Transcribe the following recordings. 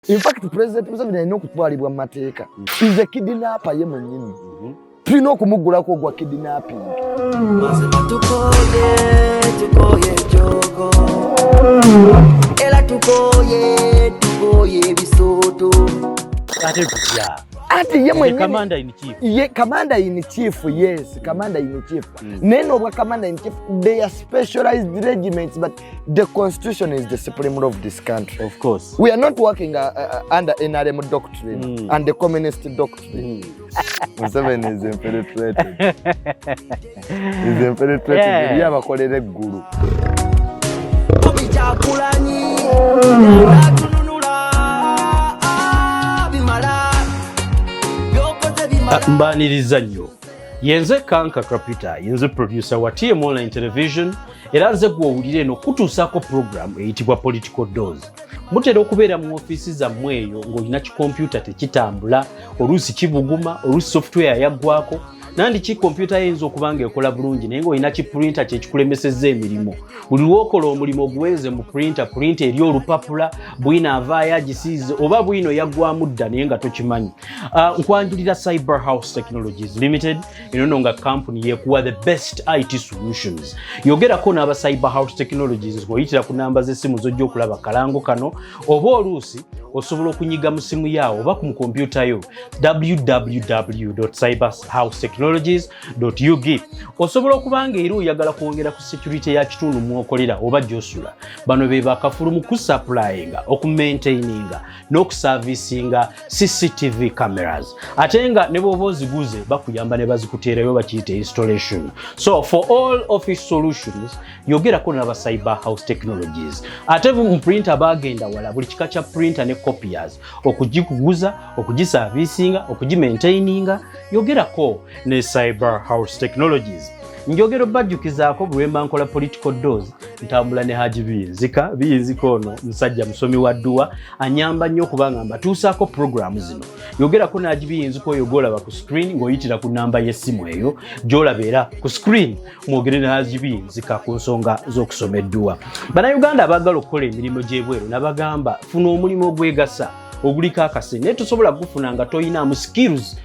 In fact, President Museveni alina okutwalibwa mu mateeka. Is a kidnapper ye mwennyini. Tulina okumuggulako gwa kidnapping. Tukoye jogo. Era tukoye bisoto. Ati ye mwenyewe commander in chief. Ye commander in chief, yes, commander in chief. Neno wa commander in chief, they are specialized regiments, but the constitution is the supreme law of this country. Of course. We are not working under NRM doctrine and the communist doctrine. Museveni is infiltrated. He's infiltrated. Yeah. Bakolera eggulu. Mbaniriza nnyo. Yenze Kanka Kapita, yenze producer wa TM Online Television, era nze gw'owulira eno kutuusaako program eyitibwa Political Dose. Mutera okubeera mu ofiisi zammwe eyo ng'olina kikompyuta tekitambula, oluusi kibuguma, oluusi software yaggwako, nandi ki kompyuta yinza okuba ng'ekola bulungi naye ng'olina kiprinter kyekikulemesezza emirimu. Buli lw'okola omulimu oguweze mu printer eri olupapula, bwino avaayo agisiize oba bwino yaggwamu dda naye nga tokimanyi. Nkwanjulira Cyber House Technologies Limited, eno nga company yekuwa the best IT solutions. Yogerako n'aba Cyber House Technologies ng'oyitira ku namba z'essimu z'ojja okulaba kalango kano, oba oluusi osobola okunyiga mu simu yaawo oba ku kompyuta yo www.cyberhousetechnologies.ug. Osobola okubanga era oyagala kwongera ku security ya kitundu mwokolera oba gy'osula. Bano be bakafulu mu kusupplyinga, okumaintaininga n'okuservicinga CCTV cameras. Ate nga ne bw'oba oziguze bakuyamba ne bazikuteerayo bakiyita installation. So for all office solutions yogerako n'aba Cyber House Technologies. Ate mu printer bagenda wala buli kika kya printer ne copiers okugikuguza, okugiservicinga, okugimaintaininga yogerako ne Cyber House Technologies. Njogero bajjukizaako bwemba nkola Political Dose ntambula ne Haji Biyinzika ono musajja musomi wa dduwa anyamba nnyo kubanga mbatuusaako program zino. Yogerako ne Haji Biyinzika oyo gw'olaba ku screen ng'oyitira ku namba y'essimu eyo gy'olaba era ku screen mwogere ne Haji Biyinzika ku nsonga z'okusoma edduwa. Bannayuganda abaagala okukola emirimu gy'ebweru nabagamba funa omulimu ogwegasa oguliko akasente naye tosobola kugufuna nga toyinaamu skills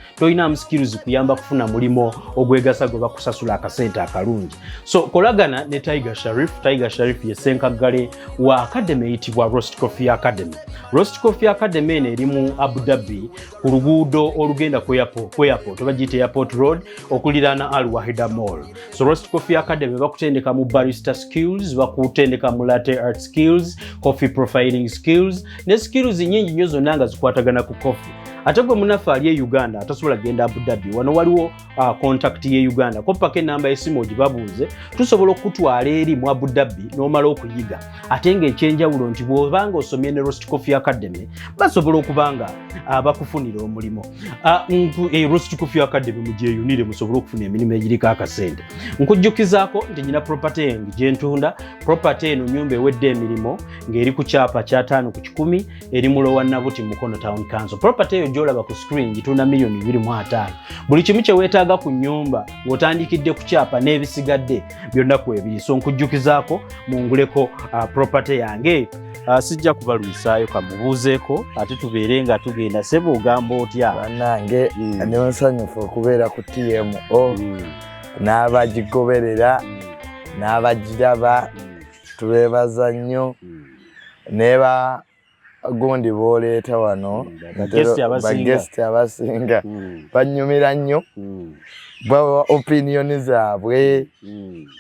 kuyamba kufuna mulimo ogwegasa gwe bakusasula akasente akalungi. So kolagana ne Tiger Sharif ye ssenkaggale wa academy eyitibwa Roast Coffee Academy. Roast Coffee Academy eno eri mu Abu Dhabi ku luguudo olugenda ku airport oba giyite Airport Road okuliraana Al Wahida Mall. So Roast Coffee Academy bakutendeka mu barista skills, bakutendeka mu latte art skills, coffee profiling skills ne skills nyingi nnyo zonna nga zikwatagana ku coffee. Ate gwe munafu ali Uganda atasobola genda Abu Dhabi wano waliwo contact ye Uganda kopako enamba y'essimu ogibabuuze tusobola okutwala eri mu Abu Dhabi n'omala okuyiga. Ate ng'ekyenjawulo nti bw'obanga osomye ne Roast Coffee Academy basobola okubanga bakufunira omulimo. Roast Coffee Academy mugyeyunire musobole okufuna emirimu egiriko akasente. Nkujjukizaako nti nyina property yange gye ntunda. Property eno nnyumba ewedde emirimu ng'eri ku kyapa kya 5 ku 10 eri mu Lower Nabuti Mukono Town Council. Property eyo gy'olaba ku screen gitunda $2.25. Buli kimu kye weetaaga ku nnyumba ng'otandikidde ku kyapa n'ebisigadde byonna ku ebiri. So nkujjukizaako munguleko property yange. Sijja kubalwisaayo kamubuuzeeko ate tubeere nga tugenda sebo ogamba otya. Bannange ne nsanyufu okubeera ku TMO n'abagigoberera n'abagiraba tubeebaza nnyo neba gundi booleeta wano bagesti abasinga banyumira nnyo bawa opinion zaabwe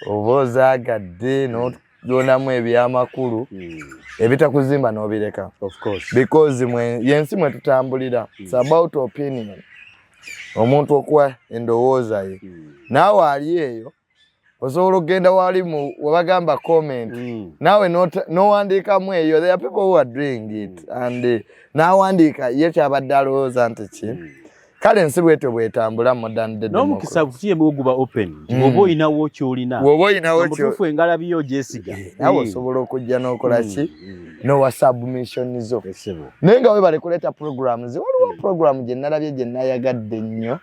oba ozaagadde n'otudonamu ebyamakulu ebitakuzimba n'obireka because yensi mwe tutambulira it's about opinion omuntu okuwa endowooza ye naawe ali eyo osobola okugenda wali webagamba comment naawe n'owandiikamu eyo there are people who are doing it and n'awandiika ye kyabadde alowooza nti ki kale ensi bwetyo bwetambula modern day n'omukisa kutie guba open bw'oba oyinawo ky'olina omutuufu engalabi yo gyesiga naawe osobola okujja n'okola ki n'owa submission zo naye nga webale kuleeta programs waliwo program gye nalabye gye nayagadde nnyo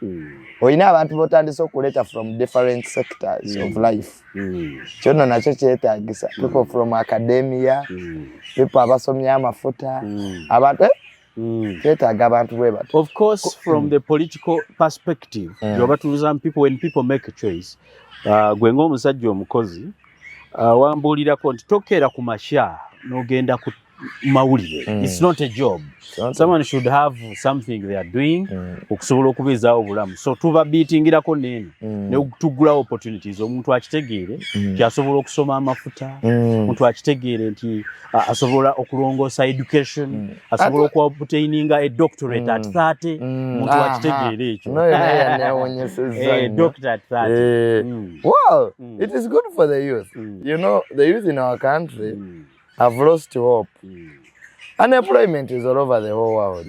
oyina abantu b'otandise okuleeta from different sectors of life kyono nakyo kyetaagisa people from academia people abasomya amafuta abantu Twetaaga abantu bwe bato. Of course, from the political perspective, some people, when people make a choice, gwe ng'omusajja omukozi, wambuulirako nti tokeera ku makya n'ogenda ku mawulire. It's not a job. Someone should have something they are doing okusobola okubeezaawo obulamu. So tuba beatingirako nene ne tugula opportunities omuntu akitegeere kyasobola okusoma amafuta, omuntu akitegeere nti asobola okulongoosa education, asobola okuobtaininga a doctorate at 30, omuntu akitegeere ekyo. Doctor at 30. Well, it is good for the youth. You know, the youth in our country have lost hope. Unemployment is all over the whole world.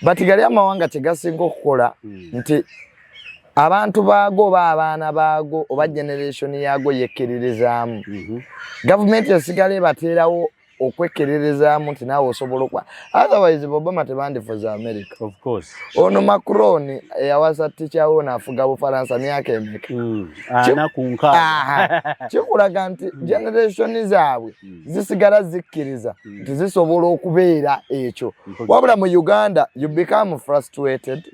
But gali amawanga tegasinga okukola nti abantu baago abaana baago oba generation yaago yekkiririzaamu. Government esigale bateerawo okwekkirizaamu nti naawe osobola okwa. Otherwise Obama tebandifuza America. Of course. Ono Macron yawasa ticha wo nafuga Bufaransa myaka emeka. Ana kunka. Kikulaga nti generation zaabwe zisigala zikkiriza nti zisobola okubeera ekyo. Wabula mu Uganda you become frustrated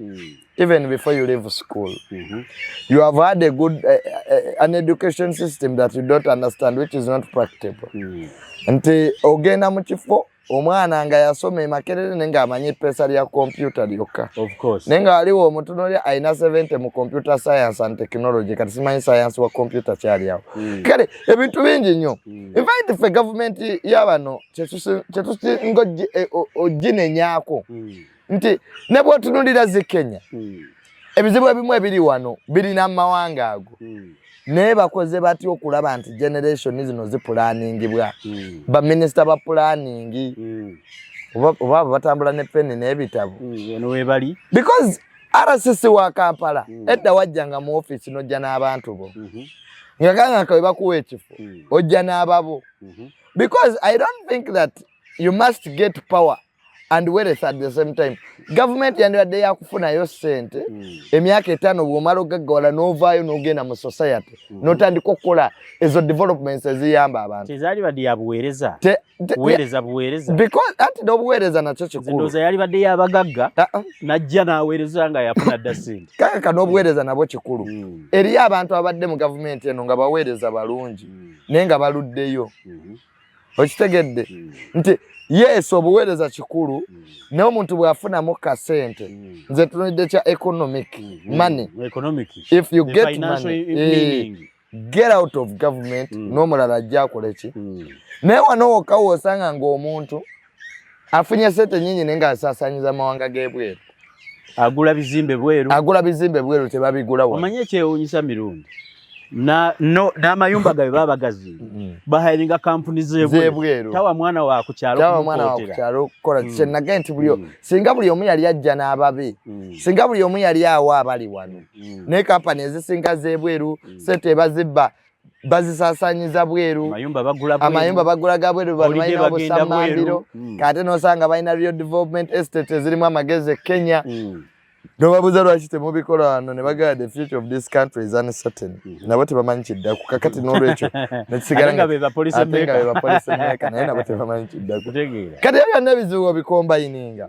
even before you leave school. You have had a good an education system that you don't understand, which is not practical. Nti ogenda mu kifo omwana nga yasoma Makerere nenga amanyi pesa lya computer lyokka. Of course. Nenga aliwo omutunulya aina 70 mu computer science and technology kati simanyi science wa computer kyali awo. Kale ebintu bingi nnyo. In fact the government yabano kyetusinga oginenyaako nti ne bw'otunulira zi Kenya ebizibu ebimu ebiri wano birina amawanga ago. Naye bakoze batya okulaba nti generation zino zipulanningibwa. Ba minister ba planning oba batambula ne pen n'ebitabo. Webali. Because RCC wa Kampala edda wajjanga mu office n'ojja n'abantu bo. Ngakanga ka bakuwa ekifo ojja n'ababo. Because I don't think that you must get power and wealth at the same time. Government yandwadde yakufunayo ssente emyaka 5 bw'omala ogaggawala n'ovaayo n'ogenda mu society n'otandika okukola ezo developments eziyamba abantu. Tezaali badde yabuweereza. Buweereza. Because anti n'obuweereza nakyo kikulu. Ndowooza yali badde y'abagagga n'ajja n'aweereza nga yafuna dda ssente. Kaka n'obuweereza nabwo kikulu. Eriyo abantu abadde mu gavumenti eno nga baweereza balungi naye nga baluddeyo. Okitegedde nti yes obuweereza kikulu naye omuntu bw'afunamu kasente nze tunidde kya economic money. If you get money get out of government n'omulala ajja akola ki. Naye wano wokka w'osanga ng'omuntu afunye sente nnyingi naye ng'asaasaanyiza amawanga g'ebweru. Agula bizimbe bweru tebabigula wano. Omanye ekyewuunyisa Mirundi n'amayumba gabe baba gazimbye bahayiringa kampuni z'ebweru. Tawa mwana wa kukyalo okukola kyennaga nti singa buli omu yali ajja n'ababe singa buli omu yali awo abali wano naye kampani ezisinga z'ebweru sente ebazibba bazisaasaanyiza bweru. Amayumba bagulaga bweru balina obusamambiro kate n'osanga balina real development estate ezirimu amagezi e Kenya. Nobabuza lwaki temubikola wano ne bagamba the future of this country is uncertain. Nabo tebamanyi kiddaku kakati n'olwekyo nekisigala nga beba police maker naye nabo tebamanyi kiddaku. Kati ebyo byonna ebizibu obikombayininga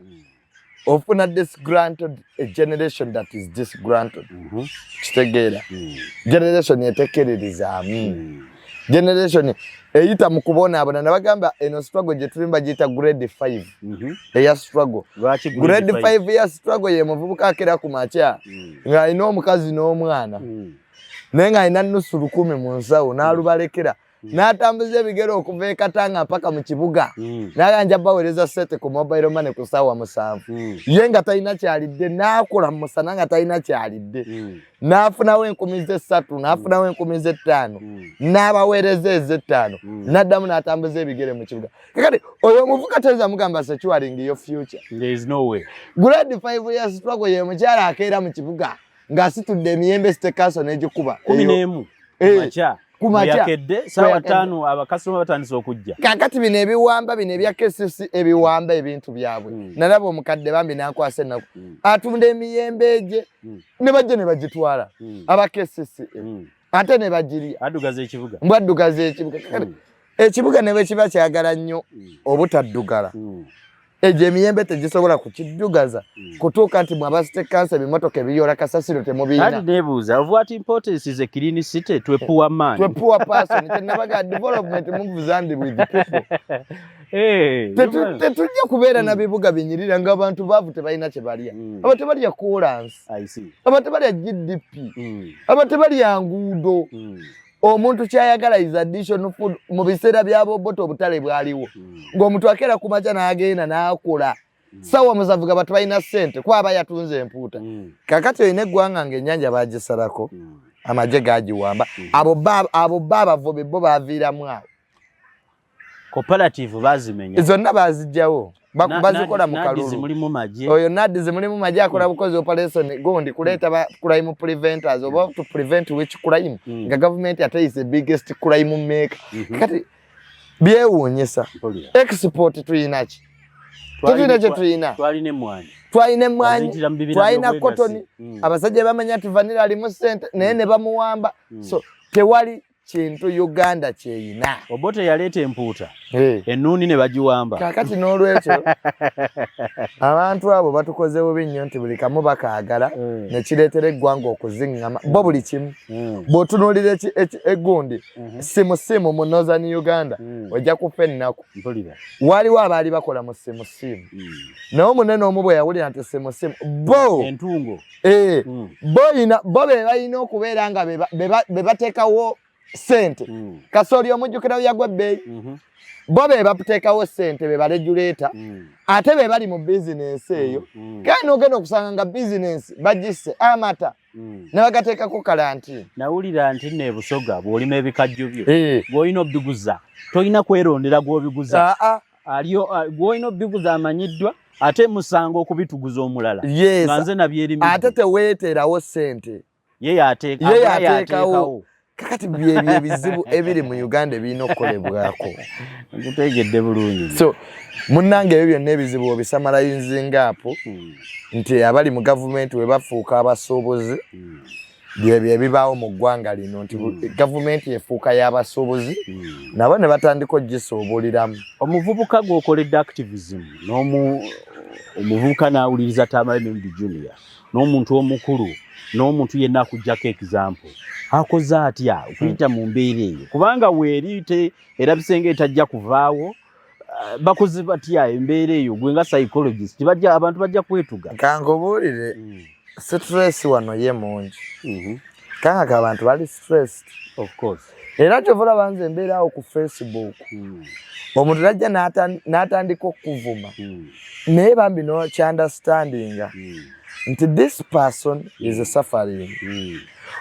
ofuna disgruntled a generation that is disgruntled. Kitegeera generation etekkiririzaamu generation eyita mu kubonaabona nabagamba eno struggle gye tulimba giyita grade 5 eya struggle. Grade 5 ya struggle ye muvubuka akera ku makya ng'alina omukazi n'omwana naye ng'alina nnusu 10 mu nsawo n'alubalekera n'atambuza ebigero okuva e Katanga mpaka mu kibuga n'aganja baweereza sente ku mobile money ku ssaawa 7 ye nga talina kyalidde n'akola mu musana nga talina kyalidde n'afunawo 3,000 n'afunawo 5,000 n'abaweereza 5,000 n'addamu n'atambuza ebigere mu kibuga. Kakati oyo omuvuka teza mugamba securing your future. There is no way. Grade 5 ya struggle ye mukyala akeera mu kibuga ng'asitudde emiyembe sitekaso n'egikuba 11 macha kumakedde sawa 5 abakasoma batandise okujja. Kakati bino ebiwamba bino ebya KCC ebiwamba ebintu byabwe nalaba omukadde bambi n'akwasa ennaku atunda emiyembe gye ne bajja ne bagitwala aba KCC ate ne bagirya addugaza ekibuga mbwaddugaza ekibuga. Ekibuga ne bwe kiba kyagala nnyo obutaddugala ejo emiyembe tegisobola kukijjugaza kutuuka nti mwabasite kansa ebimotoka ebiyola kasasiro temubiina. Kati nebuuza of what importance is a clean city to a poor man? To a poor person. Kyenabaga development moves and with people. Tetujja kubeera na bibuga binyirira ng'abantu baavu tebalina kye balya. Aba tebalya kolansi. Aba tebalya GDP. Aba tebalya nguudo. Omuntu kyayagala is additional food mu biseera by'aboboto obutale bwaliwo. Ng'omuntu akeera ku makya n'agenda n'akola. Sawa muzavuga batu balina ssente kwaba yatunze empuuta. Kakati olina eggwanga ng'ennyanja baagisalako. Amagye gagiwamba. Abo baabavobe bo baaviiramu awo. Cooperative bazimenya. Zonna baazijjawo. Bazikola mu kalulu. Nadizi mulimu magye. Oyo nadizi mulimu magye akola bukozi operation gondi kuleeta ba crime preventers oba to prevent which crime. Nga government ate is the biggest crime maker. Kati byewuunyisa. Export tuyina ki? Twalina emwanyi. Twalina cotton. Abasajja bamanya tuvanira ali mu center naye ne bamuwamba. So tewali kintu Uganda kyeyina. Obote yaleeta empuuta. Ennuuni ne bagiwamba. Kakati n'olwekyo abantu abo batukoze bubi nnyo nti buli kamu bakaagala ne kireetera eggwanga okuziŋŋama bo buli kimu. Bw'otunuulira eggundi simu mu Northern Uganda ojja kufa ennaku. Waliwo abaali bakola mu simu. Naye omunene omu bwe yawulira nti simu bo entungo bo be balina okubeera nga be bateekawo sente. Kasooli omujjukira yagwa ebbeeyi. Bo be bateekawo sente be balejuleeta ate be bali mu bizinensi eyo. Kandi n'ogenda okusanga nga bizinensi bagisse amata ne bagateekako kalantiini. Nawulira nti ne Busoga bw'olima ebikajjo byo bw'olina obiguza tolina kwerondera gw'obiguza. Gw'olina obiguza amanyiddwa ate musango okubituguza omulala. Nga nze nabyerimi. Ate teweeterawo sente. Ye yateekawo. Kakati bye bizibu ebiri mu Uganda ebirina okukolebwako. Nkutegedde bulungi. So munnange ebyo byonna ebizibu obisamalayizinga apo nti abali mu gavumenti we bafuuka abasuubuzi bye bibaawo mu ggwanga lino nti gavumenti efuuka y'abasuubuzi nabo ne batandika ogisuubuliramu. Omuvubuka gw'okoledde activism omuvubuka n'awuliriza Tamale Mirundi Junior n'omuntu omukulu n'omuntu yenna akuggyako example akoze atya okuyita mu mbeera eyo kubanga weeri era bisenge etajja kuvaawo bakoze batya embeera eyo gwe nga psychologist abantu bajja kwetuga. Kangobuulire stress wano ye mungi kanga abantu bali stressed of course era kyovula banze embeera awo ku Facebook omuntu najja n'atandika okuvuma naye bambi no understanding nti this person is suffering.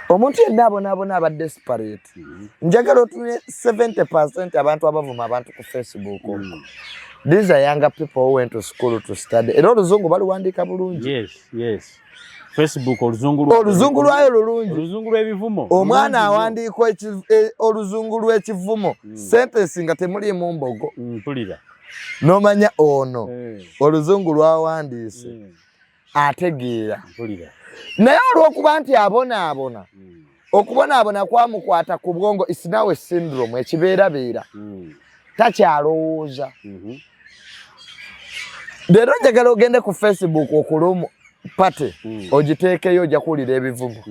Omuntu yenna abonaabona aba desperate. Njagala otunye 70% abantu abavuma abantu ku Facebook. These are younger people who went to school to study. Era oluzungu baluwandiika bulungi. Yes. Facebook oluzungu lwayo lulungi. Oluzungu lw'ebivumo. Omwana awandiika oluzungu lw'ekivumo. Sentence nga temuliimu mbogo. Mpulira. N'omanya ono oluzungu lwawandiise. Ategeera. Naye olw'okuba nti abonaabona okubonaabona kwamukwata ku bwongo isinawe syndrome ekibeerabeera takyalowooza. Leero njagala ogende ku Facebook okulumu pate ogiteekeyo ojja kuwulira ebivugo.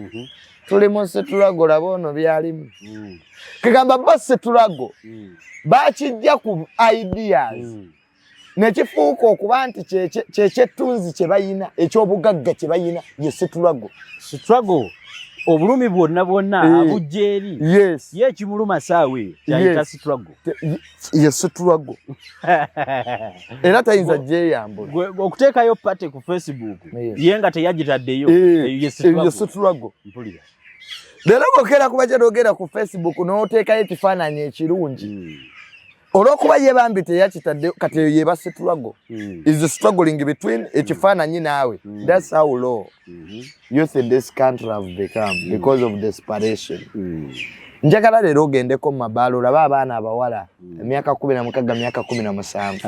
Tuli mu Setulago laba ono byalimu. Kagamba ba Setulago bakijja ku ideas nekifuuka okuba nti kyekyetunzi kye bayina ekyobugagga kye bayina ye Setulago. Obulumi bwonna abujja eri ye ekimuluma saawe kyayita Setulago. Ye Setulago. Era tayinza gyeyambula. Okuteekayo pate ku Facebook ye nga teyagitaddeyo ye Setulago. Leero bw'okeera kuba kyanoogera ku Facebook n'oteekayo ekifaananyi ekirungi olw'okuba ye bambi teyakitaddeyo kati eyo yeba Setulago is struggling between ekifaananyi naawe. That's how low youth in this country have become because of desperation. Njagala leero ogendeko mu mabaalo olaba abaana abawala emyaka 16 myaka 17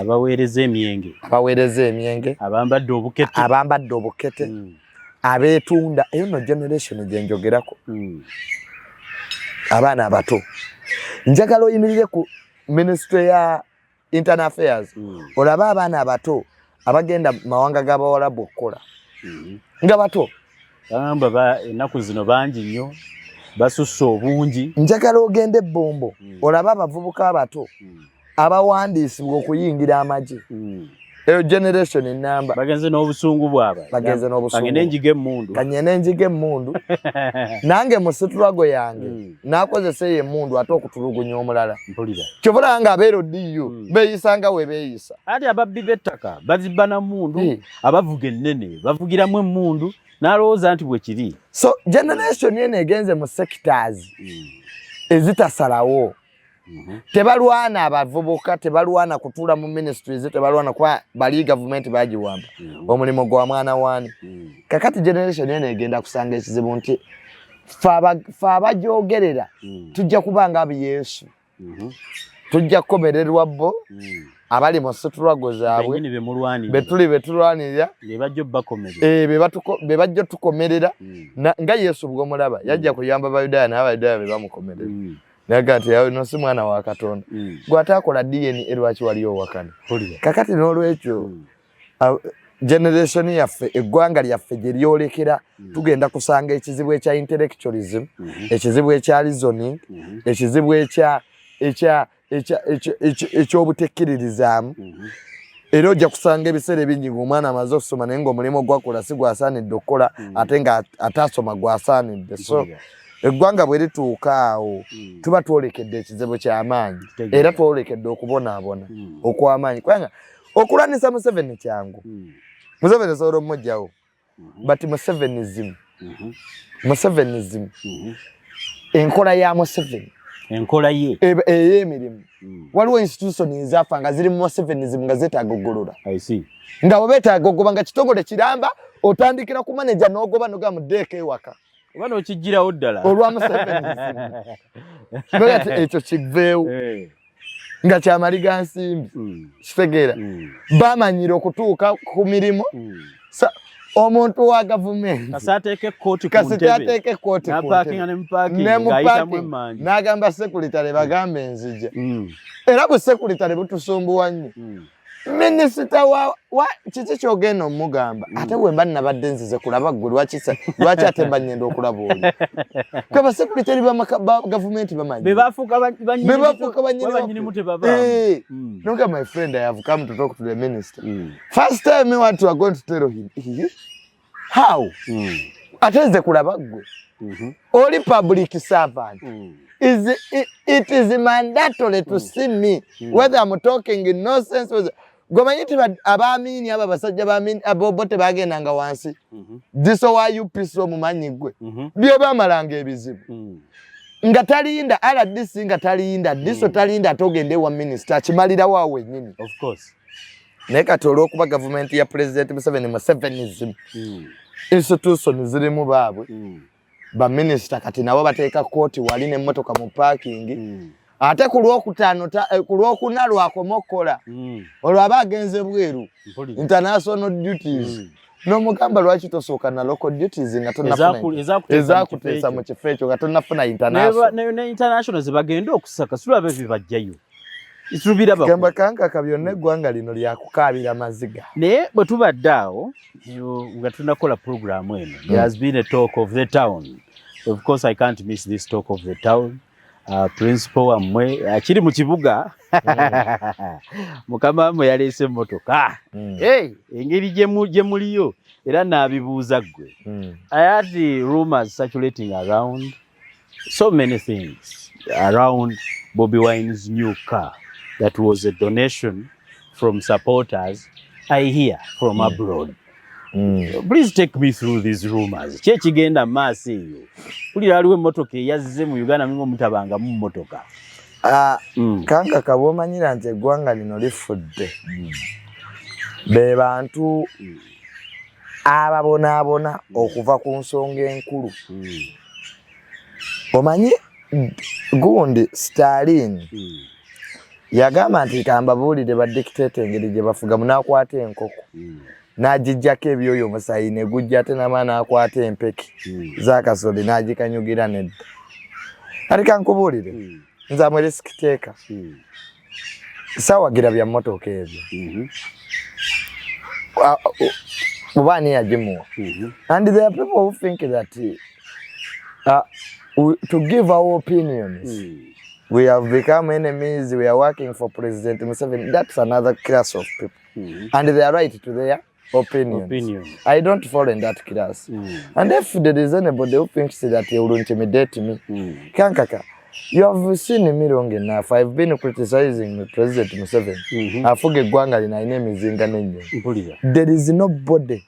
abaweereza emyenge abambadde obukete abeetunda eyo no generation gye njogerako abaana abato. Njagala oyimirire ku Ministry ya Internal Affairs olaba abaana abato abagenda mawanga g'abawalabu okukola nga bato gamba ennaku zino bangi nnyo basusse obungi. Njagala ogende Bombo olaba abavubuka abato abawandiisibwa okuyingira amagye. Eyo generation enamba bagenze n'obusungu bwabwe. Bagenze n'obusungu. Kanyene enjiga emmundu. Kanyene enjiga emmundu. Nange mu situlwago yange nakozesa emmundu ate okutulugunya omulala. Mpulira. Kyovula nga abeero diyo beeyisanga we beeyisa. Ati ababbi b'ettaka bazibba na mmundu abavuga ennene bavugiramu emmundu n'alowooza nti bwe kiri. So generation yene egenze mu sectors ezitasalawo. Tebalwana abavubuka, tebalwana kutuula mu ministries, tebalwana kwa bali government bagiwamba omulimo gwa mwana wani. Kakati generation yene egenda kusanga ekizibu nti fa abagyogerera tujja kubanga abiyesu. Tujja kukomererwa bo abali mu struggle zaabwe betulwanirira be bajja tukomerera nga Yesu bwo mulaba yajja kuyamba Abayudaaya n'Abayudaaya be bamukomerera. Nagati yawe no si mwana wa Katonda gwatakola DNA lwaki wali owakana. Kakati n'olwekyo generation yaffe eggwanga lyaffe gye lyolekera tugenda kusanga ekizibu ekya intellectualism, ekizibu ekya reasoning, ekizibu ekyobutekkiririzaamu. Era ojja kusanga ebiseera ebingi ng'omwana amaze okusoma naye ng'omulimu gwakola si gwasaanidde okukola ate nga ataasoma gwasaanidde. So eggwanga bwe lituuka awo tuba twolekedde ekizibu ky'amaanyi era twolekedde okubonaabona okw'amaanyi. Kubanga okulwanisa Museveni kyangu. Museveni osobola omujjawo but Musevenism enkola ya Museveni enkola ye ey'emirimu waliwo institution ezaafa nga ziri mu Musevenism nga zeetaaga oggolola. Nga bwe beetaaga ogoba nga kitongole kiramba otandikira ku manager n'ogoba noga mu ddeeka ewaka oba n'okigirawo ddala olwa Musevenism. Nogati ekyo kiveewo nga kyamaliga nsimbi kitegeera bamanyire okutuuka ku mirimu. Omuntu wa gavumenti kasateeke kooti n'agamba sekuritale bagambe enzija era bu sekuritale butusumbuwa nnyo. Minisita wa kiki kyogenda omugamba ate bwe mba nabadde nzize kulaba ggwe lwaki ate mba ngenda okulaba oli kaba sekuritale ba gavumenti bamanyi bebafuuka banyinimu tebabaamu. Noga my friend I have come to talk to the minister. First time me what you are going to tell him how ate nze kulaba ggwe oli public servant. It is mandatory to see me whether I'm talking in nonsense. Gomanyiti abamini aba basajja bamini abobote bagendanga wansi. Diso wa UPC omumanyi gwe byo bamalanga ebizibu nga talinda RDC nga talinda diso talinda atogende wa minister kimalira waawe nyini. Of course Neka olw'okuba government ya President Musevenism institution zirimu baabwe ba minister kati nabo bateeka kooti wali n'emmotoka mu parking ate ku lwokuna lwakomokola olwo aba agenze bweru international duties n'omugamba lwaki tosooka na local duties nga tonnafuna ezakuteesa mu kifo ekyo nga tonnafuna international zebagenda okusaka sulaba ebyo bajjayo gamba kankaka byonna eggwanga lino lyakukaabira maziga. Naye bwe tubadde awo nga tunakola programu eno there has been a talk of the town. Of course I can't miss this talk of the town. Principal amwe akiri mu kibuga mukama amwe yaleese emmotoka engeri gye muliyo era n'abibuuza ggwe. I had the rumors circulating around so many things around Bobi Wine's new car that was a donation from supporters I hear from abroad. Please take me through these rumors. Kye kigenda maaso eyo kulira aliwo emmotoka eyazze mu Uganda mingo mutabanga mu mmotoka. Kanka kabomanyira nti eggwanga lino lifudde be bantu ababonaabona okuva ku nsonga enkulu. Omanyi gundi Stalin yagamba nti kambabuulire ba dictator engeri gye bafuga munaakwata enkoko n'agijjako ebyoyo omusayi ne gujja ate n'amaana akwata empeki z'akasoli n'agikanyugira nedda. Kati kankubuulire nze amwe risikiteeka saawagira bya mmotoka ebyo Ubani yajimuwa. And there are people who think that to give our opinions, we have become enemies, we are working for President Museveni. That's another class of people. And they are right to their opinions. I don't fall in that class. And if there is anybody who thinks that he will intimidate me, Kankaka, you have seen me long enough. I've been criticizing President Museveni. I forget Gwanga, my name is Ennyo. There is nobody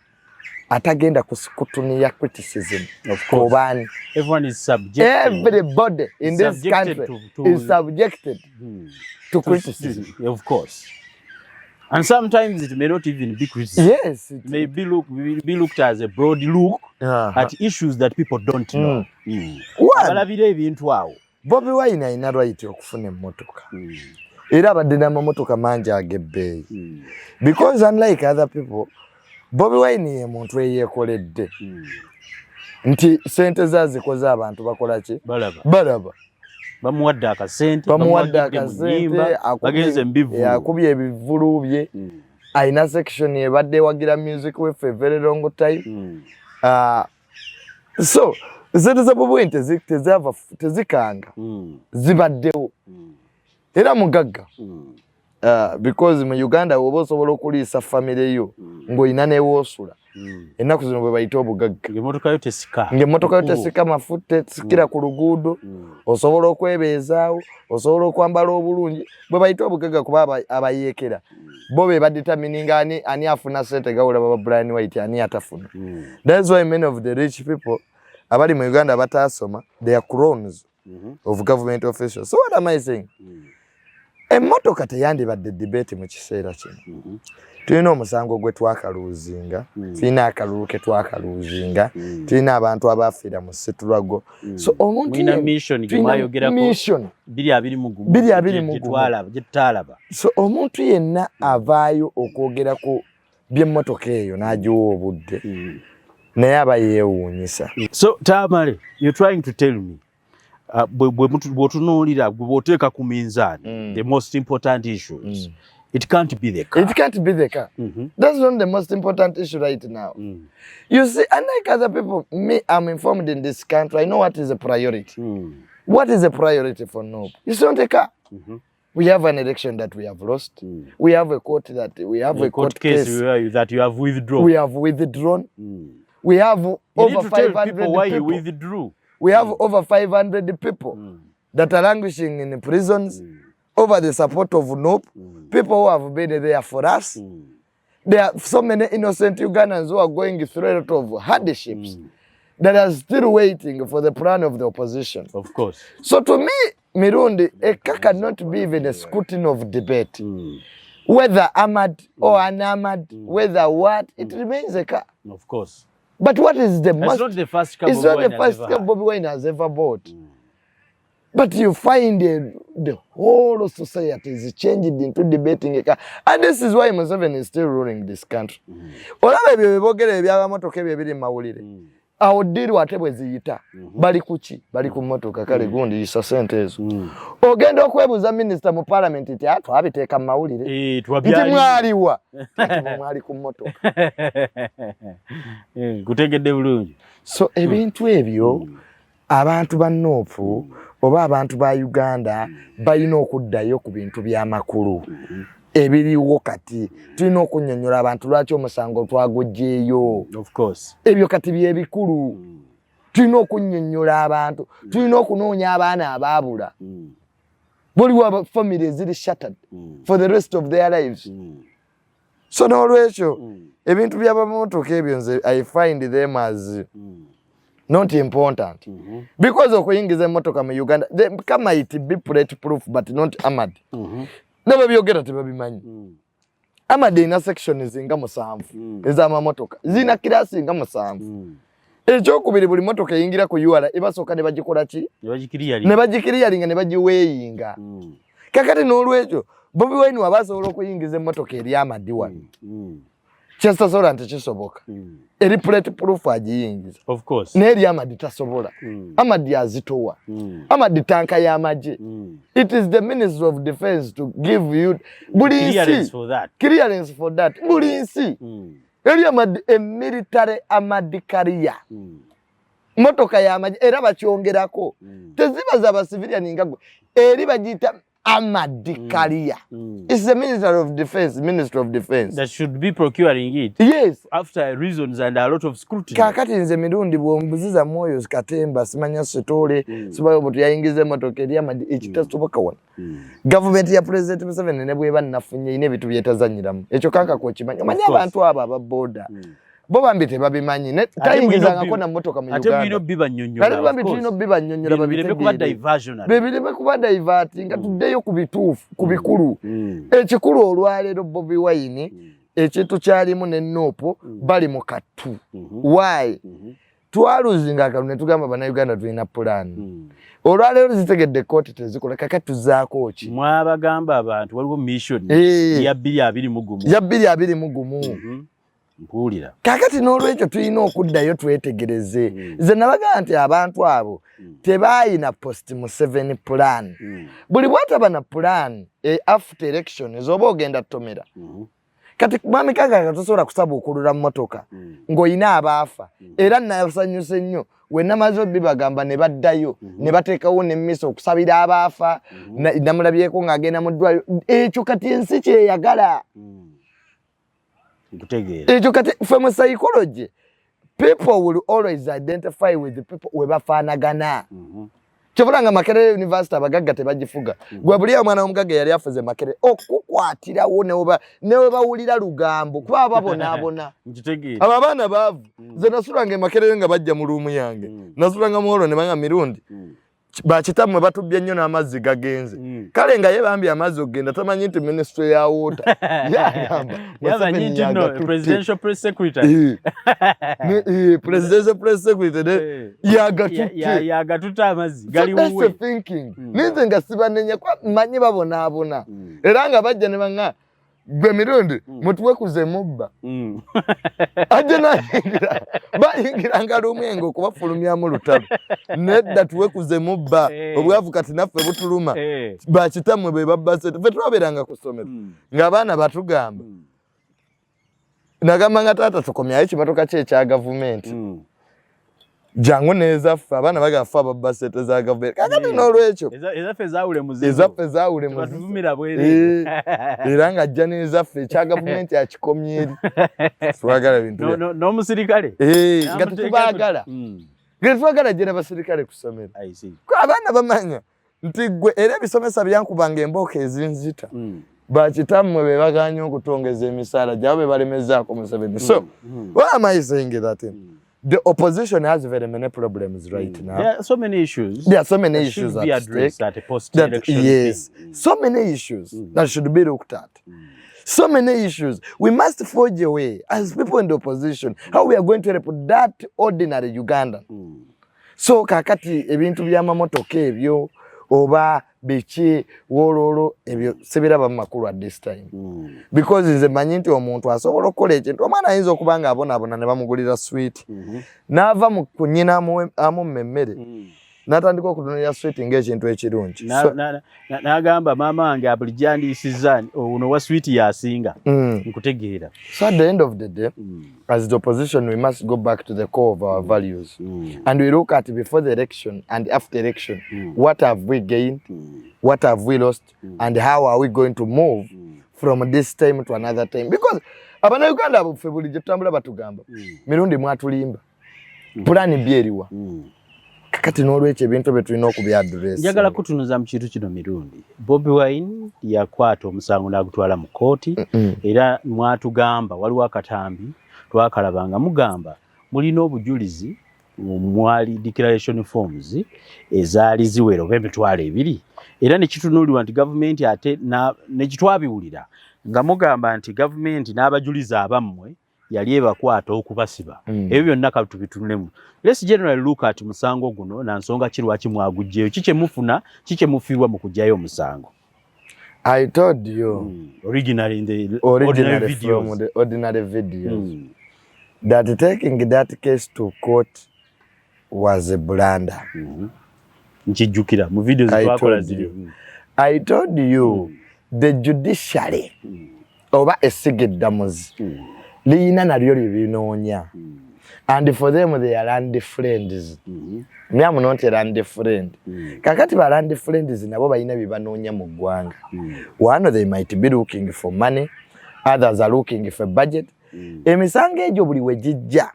atagenda kusikutuniya criticism. Of course. Everyone is subjected. Everybody in this country is subjected to criticism. Of course. And sometimes it may not even be criticism. Yes. It may be looked as a broad look at issues that people don't know. Bobi Wine alina right okufuna emmotoka. Era abadde n'amamotoka mangi ag'ebbeeyi. Because unlike other people, Bobi Wine ye muntu eyeekoledde. Nti sente zazikoze abantu bakola ki? Balaba. Bamuwadde akasente, bagenze mbivu. Akubye ebivulu bye. Alina section ebadde wagira music we for a very long time. So, sente za Bobi Wine tezikanga. Zibaddewo. Era mugagga. Because mu Uganda woba osobola okuliisa family yo ng'olina n'ewoosula. Ennaku zino bwe bayita obugagga. Ng'emmotoka yo tesika mafuta tesikira ku luguudo. Osobola okwebeezaawo, osobola okwambala obulungi. Bwe bayita obugagga kuba abayeekera. Bo be badetermininga ani afuna ssente gawula baba Brian White ani atafuna. That's why many of the rich people abali mu Uganda bataasoma, they are cronies of government officials. So what am I saying? Emmotoka teyandibadde debate mu kiseera kino. Tulina omusango gwe twakaluuzinga, tulina akalulu ke twakaluuzinga, tulina abantu abafiira mu Situlwago. So omuntu mulina mission gye mwayogerako, mission 220 gye tutaalaba. So omuntu yenna avaayo okwogera ku by'emmotoka eyo n'agiwa obudde naye aba yeewuunyisa. So Tamale, you're trying to tell me bw'otunuulira bw'oteeka ku minzaani the most important issues, it can't be the car. It can't be the car. That's not the most important issue right now. You see, unlike other people, me, I'm informed in this country. I know what is a priority. What is a priority for NOP? It's not a car. We have an election that we have lost. We have a court that we have a court case that you have withdrawn. We have withdrawn. We have over 500 people. Why you withdrew? We have over 500 people that are languishing in the prisons over the support of NOP. People who have been there for us. There are so many innocent Ugandans who are going through a lot of hardships that are still waiting for the plan of the opposition. Of course. So to me, Mirundi, a car cannot be even a scrutiny of debate. Whether Ahmad or unarmed, whether what, it remains a car. Of course. But what is the most? It's not the first car Bobi Wine has ever bought. But you find the whole society is changed into debating a car. And this is why Museveni is still ruling this country. Olaba ebyo bibogere eby'abamotoka ebyo ebiri mawulire. Awo diri watebwe ziyita. Bali kuki, bali ku motoka kale gundi yisa sente ezo. Ogenda okwebuza minister mu parliament iti twabiteeka mu mawulire. Nti mwaliwa. Mwali ku motoka. Kutegedde bulungi. So ebintu ebyo abantu ba NOP oba abantu ba Uganda balina okuddayo ku bintu by'amakulu ebiriwo kati. Tulina okunnyonnyola abantu lwaki omusango twagugyeeyo. Of course. Ebyo kati by'ebikulu. Tulina okunnyonnyola abantu. Tulina okunoonya abaana abaabula. Buliwo family ziri shattered for the rest of their lives. So n'olwekyo ebintu by'abamotoka ebyo nze I find them as not important. Because okuyingiza emmotoka mu Uganda, they might be bulletproof but not armored. Nabo byogera tebabimanyi. Armored ina section zinga 7 ez'amamotoka. Zina kirasi nga 7. Ekyokubiri buli motoka eyingira ku UR ebasooka ne bagikola ki? Ne bagikiriyalinga ne bagiweeyinga. Kakati n'olwekyo Bobi Wine wabasobola okuyingiza emmotoka eri amadi wano. kyesasobola nti kisoboka eri plate proof agiyingiza n'eri Amadi tasobola Amadi azitowa Amadi tanka y'amagye it is the Ministry of Defense to give you clearance for that buli nsi eri Amadi a military Amadi career motoka y'amagye era bakyongerako teziba za basivilian ngagwe eri bagiyita Amadi career. It's the Ministry of Defense. That should be procuring it. Yes. After reasons and a lot of scrutiny. Kakati nze Mirundi bwombuziza moyo Katemba simanya sitole sibayo mutu yayingize motoka eri Amadi ekitasoboka wona. Government ya President Museveni ne bweba nafunye ine bitu byetazanyiramu. Ekyo kaka ko kimanya. Manya abantu aba ababoda. Bo bambite babimanyi ne tayingiza ngako na motoka mu Uganda. Ate bino biba nnyonnyola. Kale bambite bino biba nnyonnyola babite kuba diversionary. Bebirebe kuba divert nga tuddeyo ku bituufu ku bikulu. Ekikulu olwaleero Bobi Wine ekintu kyalimu ne Nopo bali mu katu. Why? Twaluzinga akalune tugamba bana Uganda tulina plan. Olwaleero zitegedde kooti tezikola kakati tuzaako ki. Mwabagamba abantu waliwo mission ya 221. Ya 221. Mpulira. Kakati n'olwekyo tulina okuddayo twetegereze. Nze nabaga nti abantu abo tebayina post Museveni plan. Buli bwataba na plan after election ezoba ogenda tomera. Kati mwami kanga katosobola kusaba okulula mmotoka ng'oyina abaafa era nasanyuse nnyo we namaze bibagamba ne baddayo ne bateekawo ne M.i.S.O okusabira abaafa namulabyeko ng'agenda mu ddwaliro ekyo kati ensi kyeyagala. Ekyo kati from psychology people will always identify with the people we bafaanagana. Kyobulanga Makerere University abagagga tebagifuga. Gwe buli omwana omugagga yali afuze Makerere okukwatirawo ne bawulira lugambo kuba ababonaabona. Abo abaana baavu. Nze nasulanga Makerere nga bajja mu luumu yange. Nasulanga muolo ne banga Mirundi. Bakitamwe batubye nnyo n'amazzi gagenze. Kale nga ye bambi amazzi ogenda tamanyi nti Ministry ya Water. Yabanyi nti no Presidential Press Secretary. Presidential Press Secretary yagatuta amazzi gali wuwe. So that's the thinking. Ninze nga sibanenya kwa manyi babonaabona. Era nga bajja ne banga gwe Mirundi mutuwe kuze mubba. Ajja nayingira bayingiranga lumwengo kubafulumyamu lutalo nedda tuwe kuze mubba obwavu kati naffe butuluma bakitamwe be babbasete ffe twaberanga ku ssomero ng'abaana batugamba nagamba nga taata tukomyayo ekimotoka kye ekya gavumenti jangu nezaffe abaana bagafa ababbasete za gavumenti kakati n'olwekyo ezaffe zaawule muzigo batuvumira bwereere era ng'ajja nezaffe ekya gavumenti akikomye eri twagala bintu n'omusirikale nga tetubaagala nga tetwagala gye n'abasirikale ku ssomero abaana bamanya nti gwe era ebisomesa byankubanga embooka ezinzita bakitammwe be baganya okutongeza emisaala gyabo be balemezaako Museveni. So why am I saying that? The opposition has very many problems right now. There are so many issues. There are so many issues that should be addressed at a post-election. Yes, so many issues that should be looked at. So many issues. We must forge a way as people in the opposition how we are going to help that ordinary Ugandan. So kakati ebintu by'amamotoka ebyo oba biki wololo ebyo sebiraba makulu at this time. Because nze manyi nti omuntu asobola okukola ekintu omwana ayinza okubanga abona ne bamugulira sweet n'ava mu kunyina amu mmemmere n'atandika okutunulira sweet ng'ekintu ekirungi n'agamba maama wange abulijjandiisiza ono wa sweet yasinga nkutegeera. So at the end of the day as the opposition we must go back to the core of our values and we look at before the election and after election what have we gained, what have we lost and how are we going to move from this time to another time, because abana Uganda abo ffe bulijjo tutambula batugamba Mirundi mwatulimba pulani byeriwa kakati n'olwekyo ebintu bye tulina okubyadress. Njagala kutunuza mu kintu kino Mirundi. Bobi Wine yakwata omusango n'agutwala mu kooti era mwatugamba waliwo akatambi twakalabanga mugamba mulina obujulizi mwali declaration forms ezaali ziwera oba emitwalo 2 era ne kitunuulirwa nti gavumenti ate ne kitwabiwulira nga mugamba nti gavumenti n'abajulizi abammwe yali ebakwata okubasiba. Ebyo byonna katubitunulemu. Let's generally look at musango guno na nsonga ki lwaki mwagujjeyo, kikye mufuna kikye mufiirwa mu kujjayo omusango. I told you originally in the originally videos. from the ordinary videos that taking that case to court was a blunder. Nchijukira mu videos twakola ziri. I told you the judiciary oba esigeddamuzi liyina nalyo libinoonya. And for them they are land friends. Me am not a land friend. Kakati ba land friends nabo bayina bibanoonya mu ggwanga. One they might be looking for money, others are looking for budget. Emisango egyo buli we gijja.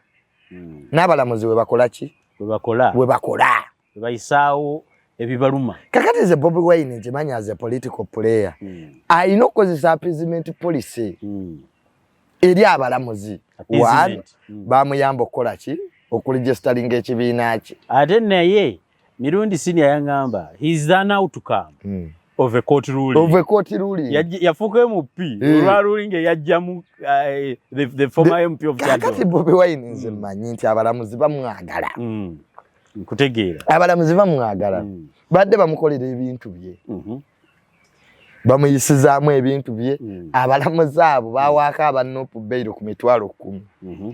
N'abalamuzi we bakola ki? We bakola. Bayisaawo ebibaluma. Kakati ze Bobi Wine nkimanyi as a political player. Ayina okukozesa appeasement policy. Eri abalamuzi. One, bamuyamba okukola ki? Okuregisteringa ekibiina kye. Ate naye Mirundi senior yangamba he is an outcome of a court ruling. Of a court ruling. Yafuuka MP olwa ruling yajjamu the former MP of Chad. Kakati Bobi Wine nze mmanyi nti abalamuzi bamwagala. Nkutegeera. Abalamuzi bamwagala. Badde bamukolera ebintu bye. Bamuyisizaamu ebintu bye. Abalamuzi abo bawaako abannopu bail ku mitwalo 10.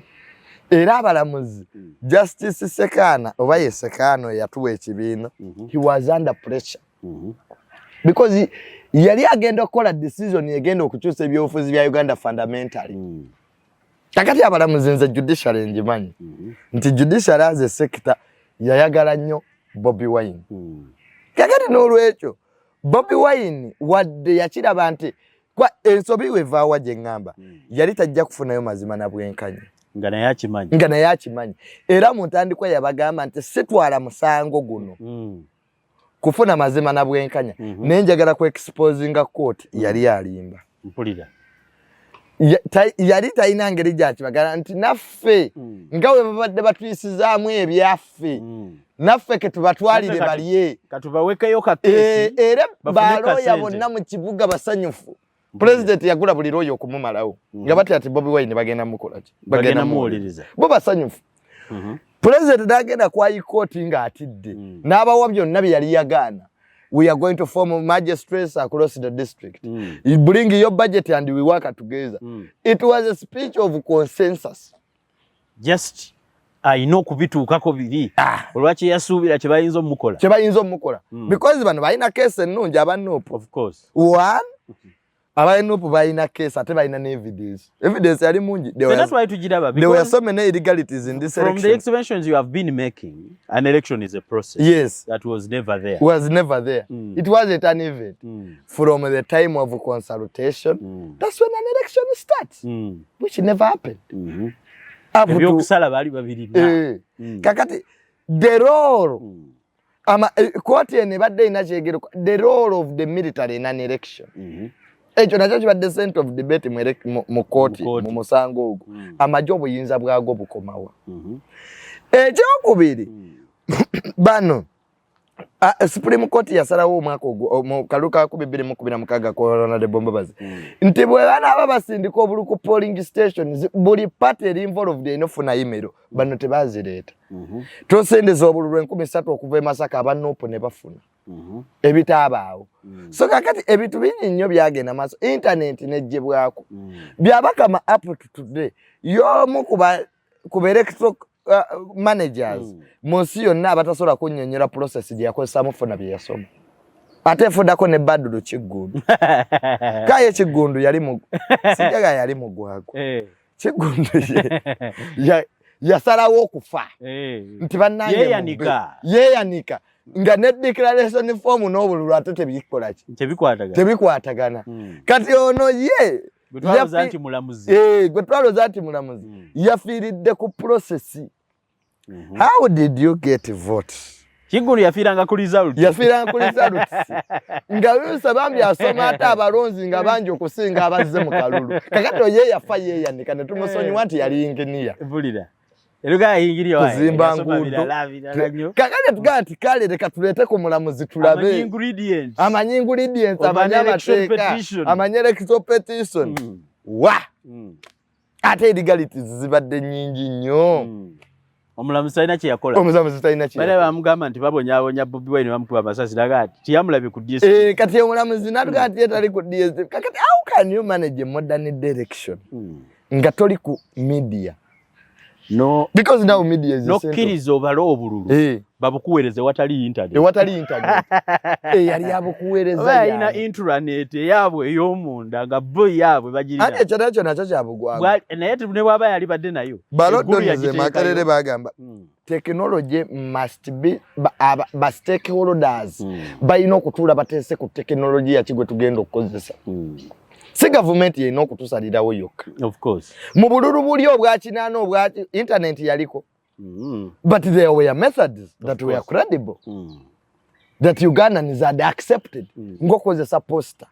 Era abalamuzi Justice Sekana oba ye Sekano yatuwa ekibiina. He was under pressure. Because yali agenda okukola decision yagenda okukyusa ebyobufuzi bya Uganda fundamentally. Kakati abalamuzi nze judiciary njimanyi. Nti judiciary as a sector yayagala nnyo Bobi Wine. Kakati n'olwekyo Bobi Wine wadde yakiraba nti kwa ensobi wevaawa gye ngamba yali tajja kufunayo mazima na bwenkanya. Nga naye akimanyi. Era mu ntandikwa yabagamba nti sitwala musango guno kufuna mazima na bwenkanya. Nenjagala ku exposinga court yali alimba. Mpulira. Yali talina ngeri gyakibagala nti naffe nga bwe babadde batuyisizaamu ebyaffe naffe ke tubatwalire balye katubawekeyo kakeesi era balooya bonna mu kibuga basanyufu. President yagula buli looya okumumalawo nga bati ati Bobi Wine bagenda mukola ki? Bagenda muwuliriza. Bo basanyufu. President agenda kwa court nga atidde n'abawa byonna bye yali yagaana. We are going to form magistrates across the district. You bring your budget and we work together. It was a speech of consensus. Just ayina okubituukako biri. Olwaki yasuubira kye bayinza omukola. Because bano balina case ennungi abannuupu. Of course. One, abannuupu balina case ate balina n'evidence. Evidence yali mungi. That's why tugiraba. There were so many illegalities in this election. From the explanations you have been making, an election is a process. Yes. That was never there. It wasn't an event. From the time of consultation, that's when an election starts, which never happened. Ebyokusala bali babiri. Kakati, the role, court nebadde ina kyegero, the role of the military in an election. Ekyo nakyo kibadde center of debate mu court, mu musango ogwo. Amagye obuyinza bwago bukomawa. Ekyokubiri, bano, Supreme Court yasalawo omwaka ogwo mu kaluka 2026 Corona de Bombabazi. Nti bwe bana abasindika obulu ku polling stations buli party eri involved enofuna email bano tebazireeta. Tosendeza obulu 13 okuva e Masaka abannopo ne bafuna. Ebitaabaawo. So kakati ebitu bingi nnyo byagenda maaso internet nejjebwako. Byabakama up to today. Y'omu ku electoral managers munsi yonna abatasobola kunnyonnyola process gye yakozesaamu funa bye yasoma. Ate fudako ne Badru Kiggundu. Kaye Kiggundu yali mu sijaga yali mu gwago. Kiggundu yasalawo okufa. Nti bannange yeeyanika nga ne declaration form n'obululu ate tebikola ki? Tebikwatagana. Kati ono ye gwetwaloza nti mulamuzi. Gwetwaloza nti mulamuzi. Yafiiridde ku process. How did you get vote? Kiggundu yafiiranga ku result. Nga Yusa bambi asoma ate abalonzi nga bangi okusinga abazze mu kalulu. Kakati ye yafa yeeyanika ne tumusonyiwa nti yali engineer. Bulira. Eruga yingiri wa. Kuzimba nguudo. Kakati tugaa nti kale leka tuleete ku mulamuzi tulabe. Amanyi ingredients. Amanyi amateeka. Amanyi electoral petition. Wa! Ate illegalities zibadde nnyingi nnyo. Omulamuzi talina kye yakola. Omulamuzi talina kye. Bale bamugamba nti babonyaabonya Bobi Wine bamukuba amasasi naga ati tiyamulabye ku DSTV. Kati omulamuzi natuga ati yetali ku DSTV. Kakati how can you manage a modern direction? Nga toli ku media. No, because now media is no kirizo obalo obululu. Babukuweereze watali internet. Watali internet. Yali abukuweereza ya. Ina intranet yabwe ey'omunda nga bo yabwe bagirina. Ate ekyo nakyo kyabugwamu. Naye ne bwaba yali badde nayo. Balodonize Makerere bagamba. Technology must be ba stakeholders. Balina okutuula bateese ku technology ya kigwe tugenda okukozesa. Si government yena okutusalirawo yokka. Of course. Mu bululu buli obwakinaana obwaki internet yaliko. But there were methods that were credible. That Ugandans had accepted. Ngokozesa poster.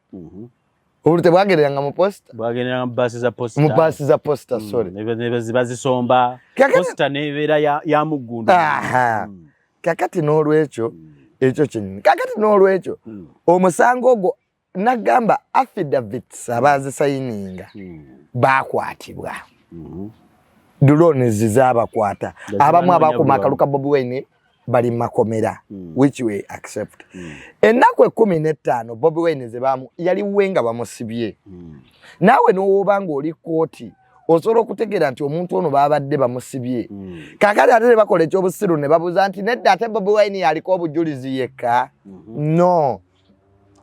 Olute bwagereranga mu poster. Bwagereranga mu basi za poster. Mu basi za poster, sorry. Bazisomba. Poster nebeera ya muggundu. Kakati n'olwekyo ekyo kyennyini. Kakati n'olwekyo omusango ogwo nagamba affidavits abazisayininga bakwatibwa. Drones zizaabakwata. Abamu abakuma akaluka Bobi Wine bali makomera, which we accept. Ennaku 15 Bobi Wine zebamu yali wenga bamusibye. Nawe n'obanga oli kooti osobola okutegeera nti omuntu ono babadde bamusibye. Kakati ate bakola ekyobusiru ne babuuza nti nedda ate Bobi Wine yaliko obujulizi yekka. No.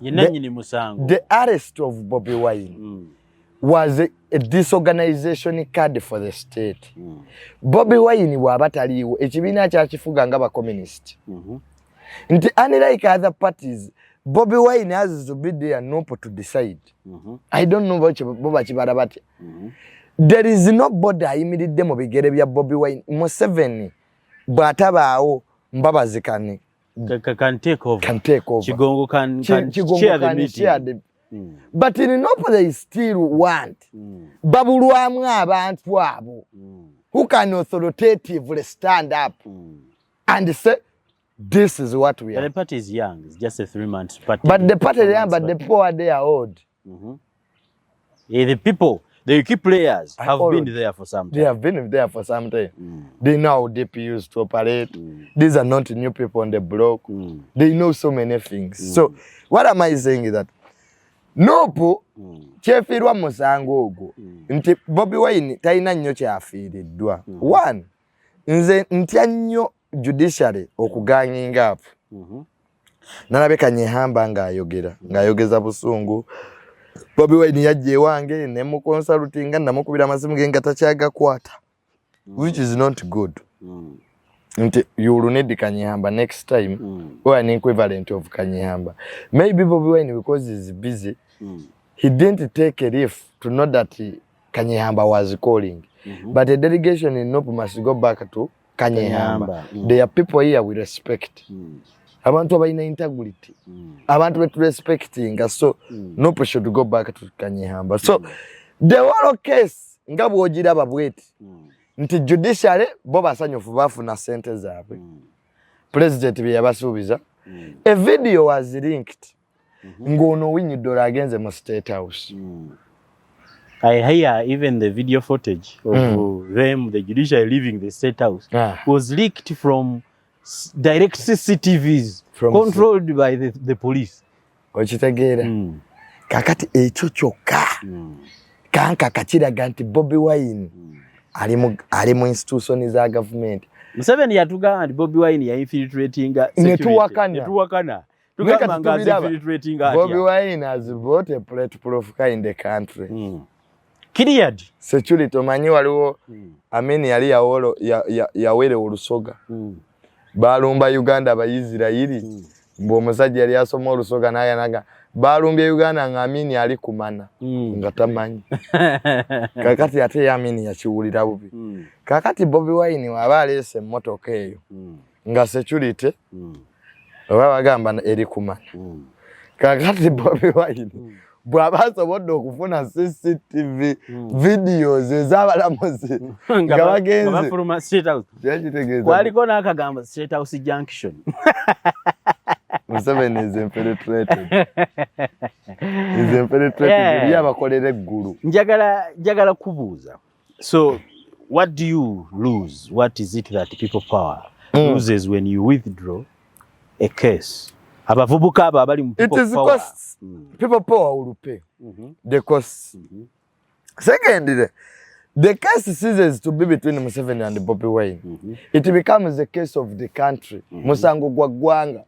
The arrest of Bobi Wine was a disorganization card for the state. Bobi Wine bw'aba taliiwo ekibiina kyakifuga nga communist. Nti unlike other parties, Bobi Wine has to be there to decide. I don't know what Boba Kibala bati. There is nobody ayimiridde mu bigere bya Bobi Wine. Museveni bw'atabaawo mbabazikane. Can take over. Chigongo can share the meeting. But in Nopo they still want babulwamu abantu abo who can authoritatively stand up and say this is what we are. The party is young. It's just a 3 months party. But the party is young, but the poor they are old. The people, the key players have been there for some time. They have been there for some time. They know how DP used to operate. These are not new people on the block. They know so many things. So what am I saying is that Nopo kyefirwa musango ogwo nti Bobi Wine talina nnyo kyafiiriddwa. One, nze ntya nnyo judiciary okuganyinga apo. Nalabe Kanyehamba ng'ayogeza busungu. Bobi Wine yajja ewange ne mu consultinga namukubira amasimu ge nga takyagakwata, which is not good. Nti you will need Kanyehamba next time or an equivalent of Kanyehamba. Maybe Bobi Wine, because he's busy, he didn't take a leave to know that Kanyehamba was calling. But the delegation in Nopo must go back to Kanyehamba. There are people here we respect. Abantu abalina integrity. Abantu betu respecting. So Nopo should go back to Kanyehamba. So the whole case nga bw'ogiraba bweti nti judiciary bo basanyufu bafuna sente zaabwe. President bye yabasuubiza. A video was linked. Ngono $1 against the State House. I hear even the video footage of them, the judiciary leaving the State House, was leaked from direct CCTVs controlled by the police. Okitegeera. Kakati ekyo kyokka kanka kakiraga nti Bobi Wine ali mu institution za government. Museveni yatugamba nti Bobi Wine ya infiltrating netuwakana. Bobi Wine has brought a bulletproof car in the country. Kiriad. Security omanyi waliwo ameni yali yawere olusoga. Balumba Uganda abayisirayiri. Omusajja yali asoma olusoga naye naga balumbye Uganda ng'amini ali kumana nga tamanyi. Kakati ate yamini yakiwulira bubi. Kakati Bobi Wine waba aleese emmotoka eyo nga security oba bagamba eri kumana. Kakati Bobi Wine bw'aba asobodde okufuna CCTV videos ez'abalamuzi nga bagenze kwaliko n'akagamba State House Junction. Museveni is infiltrated. Is infiltrated. Yabakolera eggulu. Njagala kubuuza. So what do you lose? What is it that people power loses when you withdraw a case? Abavubuka abo abali mu people power. It is costs. People power will pay the costs. Secondly, the case ceases to be between Museveni and Bobi Wine. It becomes the case of the country. Musango gwa ggwanga.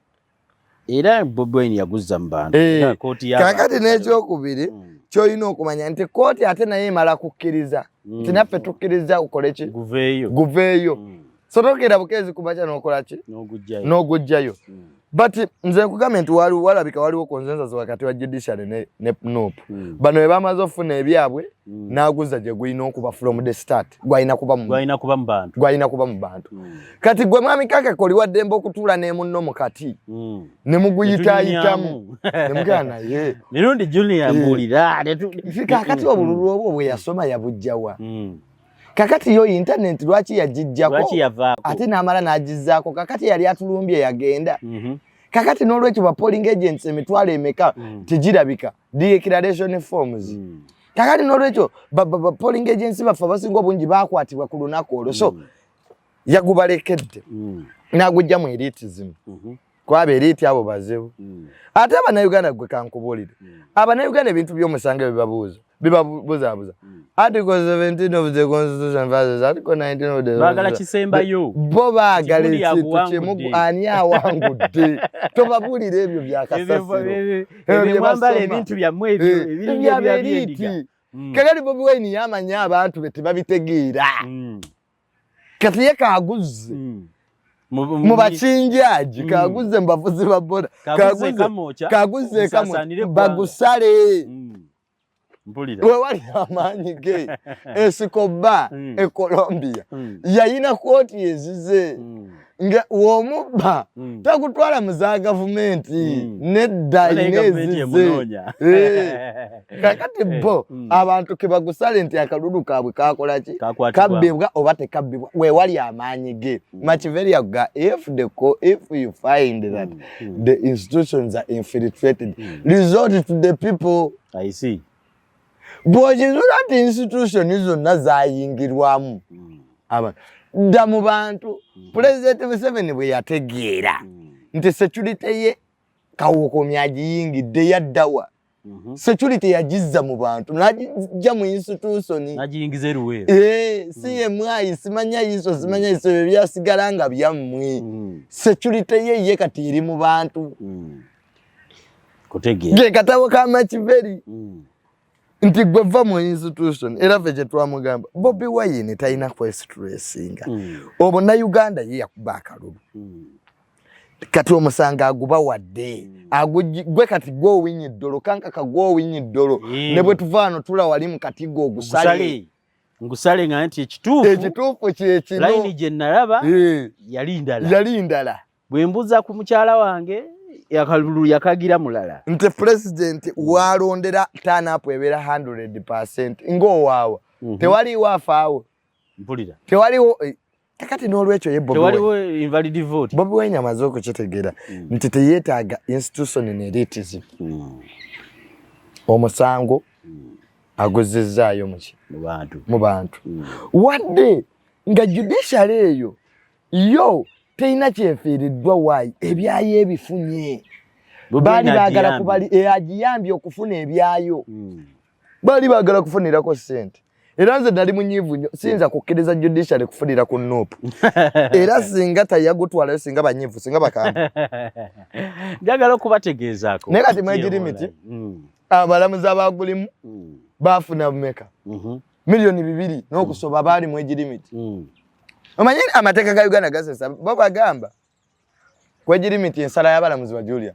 Era Bobi Wine yaguzza mu bantu. Kakati n'ekyokubiri ky'olina okumanya nti kooti ate naye emala kukkiriza nti naffe tukkiriza ukole ki guveeyo so togenda bukeezi kumakya n'okola ki n'ogujjayo but nze nkugambye nti walabika waliwo consensus wakati wa judiciary ne NUP bano bwe bamaze okufuna ebyabwe n'aguzza gye gulina okuba from the start gwalina kuba mu bantu kati gwe mwami Kakaka oli wa ddembe okutuula ne munno mu kati ne muguyitaayitamu ne mugana naye Mirundi Junior mbulira kakati obululu obwo bwe yasoma yabujjawa kakati yo internet lwaki yagijjako ate n'amala n'agizzaako kakati yali atulumbye yagenda kakati n'olwekyo ba polling agents emitwalo emeka tegirabika declaration forms kakati n'olwekyo ba polling agents baffe abasinga obungi bakwatibwa ku lunaku olwo so yagubalekedde n'agujja mu elitism kwaba eliti abo bazebu ate abannayuganda gwe kankubuulire abannayuganda ebintu by'omusango bibabuzaabuza Article 17 of the Constitution versus Article 19 of the bagala kisembayo bo baagala ekintu kimu ani awangudde tobabuulira ebyo byakasasiro ebyo mwambala ebintu byammwe ebyo byabyendiga kakati Bobi Wine yamanya abantu be tebabitegeera kati ye kaaguzze mu bakinjaji kaaguzze mu bavuzi ba boda kaaguzze bagusale mpulira wewali amaanyi ge Escobar Colombia yayina kooti ezize nga womubba takutwala mu za gavumenti nedda inezize kakati bo abantu ke bagusale nti akalulu kaabwe kakola ki kabbibwa oba tekabbibwa wewali amaanyi ge Machiveria ga if you find that the institutions are infiltrated resort to the people. I see. Bw'ogizula nti institution zonna zaayingirwamu dda mu bantu President Museveni bwe yategeera nti security ye kawukomya agiyingidde yaddawa security yagizza mu bantu n'agijja mu institution n'agiyingiza eruweero si M.i.S.O simanya M.i.S.O bye byasigala nga byammwe security ye kati eri mu bantu kutegeera ge katabo ka Machiveria nti gwe va mu institution era ffe kye twamugamba Bobi Wine talina kwesitressinga Obunayuganda ye yakuba akalulu kati omusanga aguba wadde gwe kati gwe owinyi ddolo kankaka gwe owinyi ddolo ne bwe tuvaano tula wali mu katigo ogusale ngusale nga nti ekituufu kyekino layini gye nalaba yali ndala bwe mbuza ku mukyala wange yakalulu yakagira mulala nti president walondera turn up ebeera 100% ng'owaawa tewaliwo afaawo mpulira tewaliwo kakati n'olwekyo ye tewaliwo invalid vote Bobi Wine amaze okukitegeera nti teyeetaaga institution elitism omusango aguzizzaayo mu bantu wadde nga judiciary eyo yo teina kyefiiriddwa waayi ebyayo ebifunye baali baagala kubali agiyambye okufuna ebyayo baali baagala kufunirako ssente era nze nali munyiivu nnyo siyinza kukkiriza judiciary kufunira ku NUP era singa tayagutwalayo singa banyiivu singa bakamba njagala okubategeezaako naye kati mwegirimiti abalamuzi abagulimu baafuna bumeka miliyoni 2 n'okusoba baali mwegirimiti omanyi amateeka ga Uganda gasesa bo bagamba kwegirimiti ensala y'abalamuzi ba Julia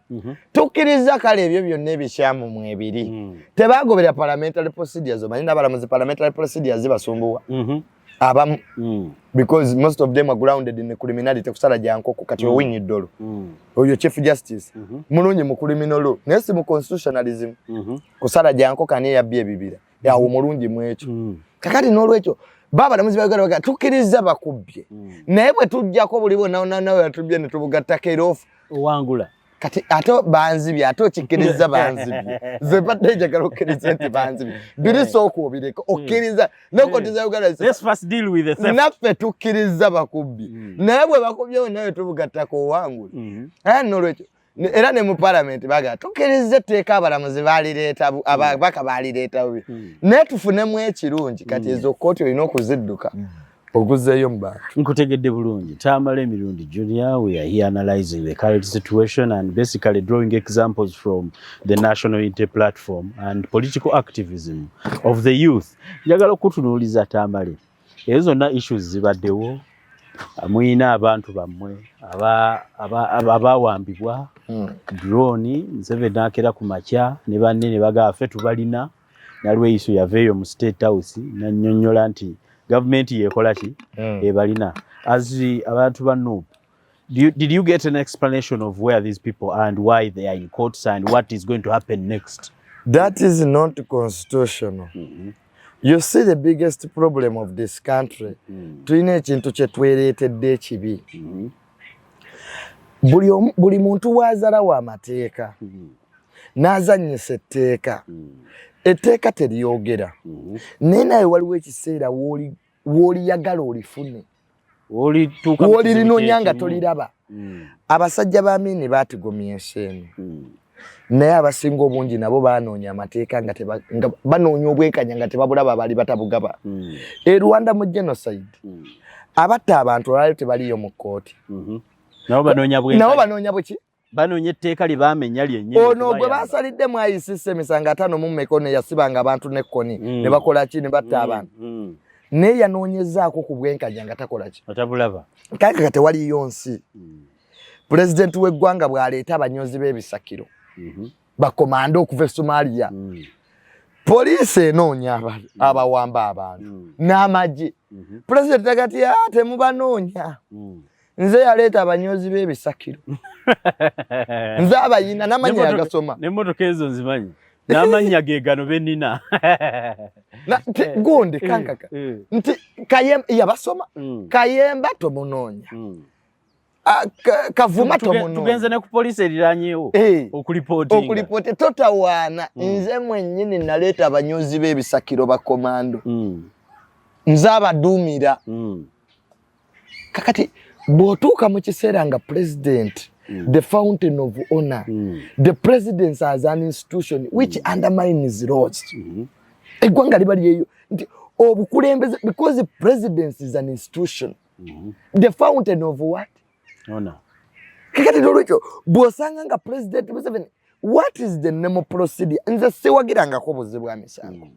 tukkiriza kale ebyo byonna ebikyamu mu ebiri tebagoberera parliamentary procedures omanyi n'abalamuzi parliamentary procedures basumbuwa abamu because most of them are grounded in criminality kusala jankoko kati owinyi ddolo oyo chief justice mulungi mu criminal law naye si mu constitutionalism kusala jankoko ani yabbye ebibira yawo mulungi mu ekyo kakati n'olwekyo baba na muzibwa gara tukiriza bakubbye naye bwe tujjako buli bona nawe yatubye ne tubugatta care off wangula kati ate banzibye ate okikkiriza banzibye nze badde njagala okkiriza nti banzibye biri sooka obireka okkiriza nekotiza Uganda let's first deal with the theft naffe tukkiriza bakubbi naye bwe bakubyewo nawe tubugattako owangula aya nolwekyo era ne mu parliament baga tukkiriza etteeka abalamuzi baalireeta ababaka baalireeta bubi naye tufunemu ekirungi kati ezo kkooti olina okuzidduka oguzeeyo mu bantu. Nkutegedde bulungi. Tamale Mirundi Junior, we are here analyzing the current situation and basically drawing examples from the national unity platform and political activism of the youth. Njagala okutunuuliza Tamale. Ezo zonna issues zibaddewo. Muyina abantu bammwe abawambibwa drone Museveni n'akera ku makya ne banne ne bagaa ffe tubalina nalwe issue yaveeyo mu State House nannyonnyola nti government yekola ki ebalina as abantu bano did you get an explanation of where these people are and why they are in courts and what is going to happen next? That is not constitutional. You see the biggest problem of this country tulina ekintu kye twereetedde ekibi buli muntu waazalawo amateeka n'azannyisa etteeka etteeka teryogera naye naye waliwo ekiseera w'oliyagala olifune w'olirinoonya nga toliraba abasajja ba Amini baatigomya ensi naye abasinga obungi nabo baanoonya amateeka nga banoonya obwekanya nga tebabulaba baali batabugaba Rwanda mu genocide abatta abantu olwali tebaliyo mu kkooti nabo banoonya bweki banoonya etteeka lye baamenya lyennyini ono gwe baasalidde mu M.i.S.O emisango 5 mu Meko ne yasibanga abantu n'ekkoni ne bakola ki ne batta abantu naye yanoonyezaako ku bwenkanya nga takola ki atabulaba kaka tewaliyo nsi pulezidenti w'eggwanga bw'aleeta abanyozi b'ebisakiro bakomanda okuva e Somalia poliisi enoonya abawamba abantu n'amagye pulezidenti agati temubanoonya nze yaleeta abanyozi b'ebisakiro nze abayina n'amanya yagasoma n'emmotoka ezo nzimanyi n'amannya ge gano bennina gundi kankaka nti yabasoma Kayemba tomunoonya Kavuma tomunoonya tugenze ne ku poliisi eriranyeewo okulipooti totawaana nze mwennyini naleeta abanyozi b'ebisakiro bakomando nze abaduumira kakati bw'otuuka mu kiseera nga president the fountain of honor the presidency as an institution which undermines laws eggwanga liba lyeyo nti obukulembeze because the presidency is an institution the fountain of what honor kakati nolwekyo bw'osanga nga president Museveni what is the normal procedure nze siwagirangako buzi bwa misango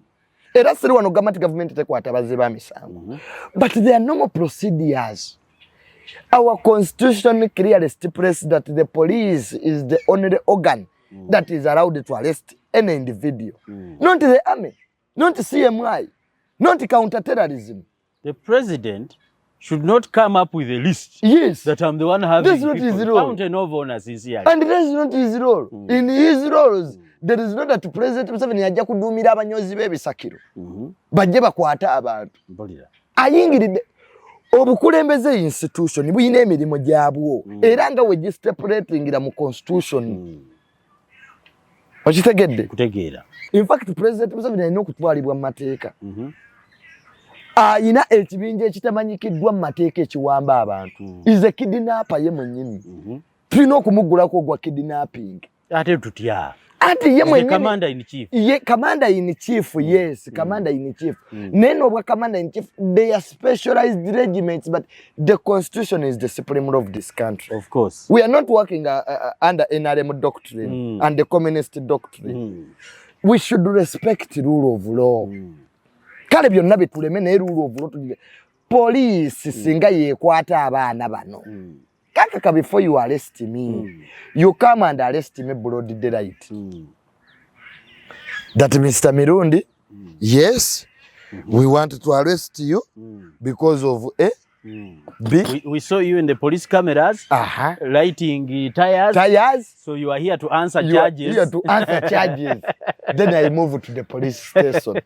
era siri wano government tekwata bazzi ba misango but there are normal procedures. Our constitution clearly stipulates that the police is the only organ that is allowed to arrest any individual. Not the army, not CMI, not counter-terrorism. The president should not come up with a list. Yes. That I'm the one having that's not his role. Fountain of honor is here. And that's not his role. In his roles, there is not that President Museveni ajja kuduumira abanyozi b'ebisakiro. Bajje bakwata abantu. Ayingiridde Obukulembeze institution buyina emirimu gyabwo era nga we stipulatingira mu constitution okitegedde kutegeera in fact President Museveni alina okutwalibwa mu mateeka ayina ekibinja ekitamanyikiddwa mu mateeka ekiwamba abantu is a kidnapper ye mwennyini tulina okumuggulako ogwa kidnapping ate tutya ati ye mwennyini commander in chief commander in chief yes commander in chief neno obwa commander in chief they are specialized regiments but the constitution is the supreme law of this country. Of course we are not working under NRM doctrine and the communist doctrine we should respect rule of law kale byonna bituleme ne rule of law tujige police singa yekwata abaana bano Kaka, before you arrest me, you come and arrest me broad daylight. That Mr. Mirundi, yes, we want to arrest you because of A. We saw you in the police cameras lighting tires. Tires. So you are here to answer charges. Here to answer charges. then I move to the police station.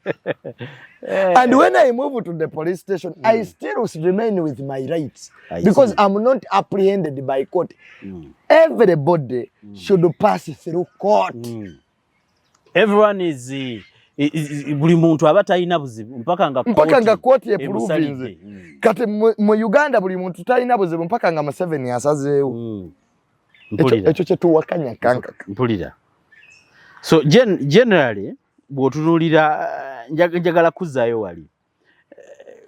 And when I move to the police station, I still remain with my rights because I'm not apprehended by court. Everybody should pass through court. Everyone is buli muntu aba talina buzibu mpaka nga court eprovinze. Kati mu Uganda buli muntu talina buzibu mpaka nga Museveni asazeewo. Ekyo kye tuwakanya kanka. Mpulira. So generally bw'otunuulira njagala kuzzaayo wali.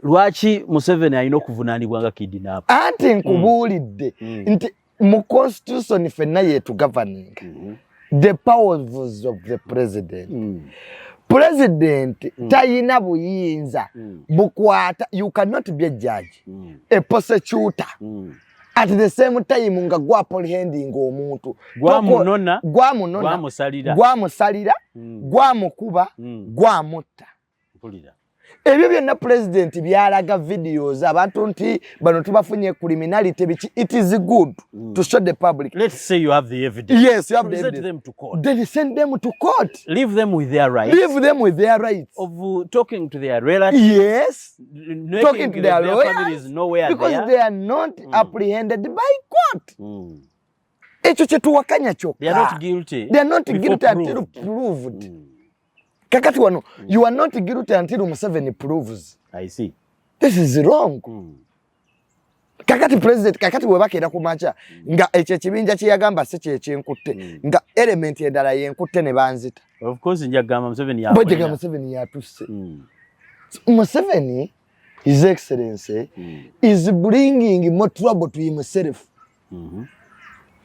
Lwaki Museveni alina okuvunaanibwa nga kidnapper? Anti nkubuulidde nti mu constitution ffenna yeetugoverning. The powers of the president. President tayina buyinza bukwata. You cannot be a judge, a prosecutor. At the same time nga apprehending omuntu. Gwamunona, gwamusalira, gwamukuba, gwamutta. Ebyo byonna president byalaga videos abantu nti bano tubafunye criminality biki. It is good to show the public. Let's say you have the evidence. Yes, you have the evidence. Present them to court. Then send them to court. Leave them with their rights. Leave them with their rights. Of talking to their relatives. Yes. Talking to their lawyers. Families know where because they are not apprehended by court. Ekyo kye tuwakanya kyokka. They are not guilty. They are not guilty until proved. Kakati wano, you are not guilty until Museveni proves. I see. This is wrong. Kakati president, kakati webakera kumacha, nga ekyo ekibinja kyeyagamba si kye kyenkutte, nga element endala yenkutte ne banzita. Of course njagamba Museveni yakolera. Bw'egamba Museveni yatusse. Museveni, His Excellency, is bringing more trouble to himself.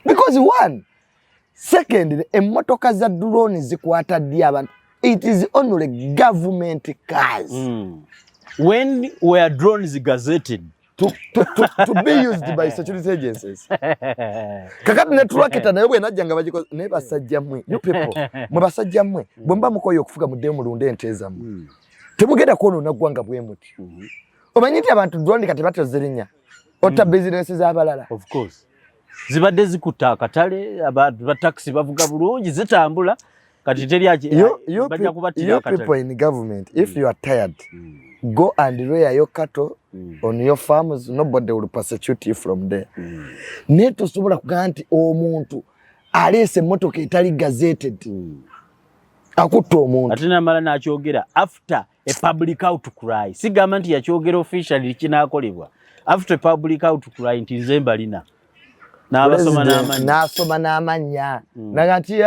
Because one, second, emmotoka za drone zikwata ddi abantu. It is only government cars. When were drones gazetted? To be used by security agencies. Kakati netulaketa naye bwe najjanga bagikoze naye basajja mmwe. You people, mwe basajja mmwe. Bwe mba mukoyo okufuga mudde mulunde ente zammwe. Temugenda kwonoona ggwanga bwe muti. Omanyi nti abantu drone kati batozirinya. Otta bizinensi z'abalala. Of course. Zibadde zikutta akatale, abantu ba taxi bavuga bulungi zitambula. You people in government, if you are tired, go and rear your cattle on your farms. Nobody will persecute you from there. Neto sobola kugamba nti omuntu alese emmotoka etali gazetted. Akutta omuntu. Ate namala n'akyogera after a public outcry. Sigamba nti yakyogera officially kinaakolebwa. After a public outcry nti nze mbalina. N'asoma n'amannya. Naga nti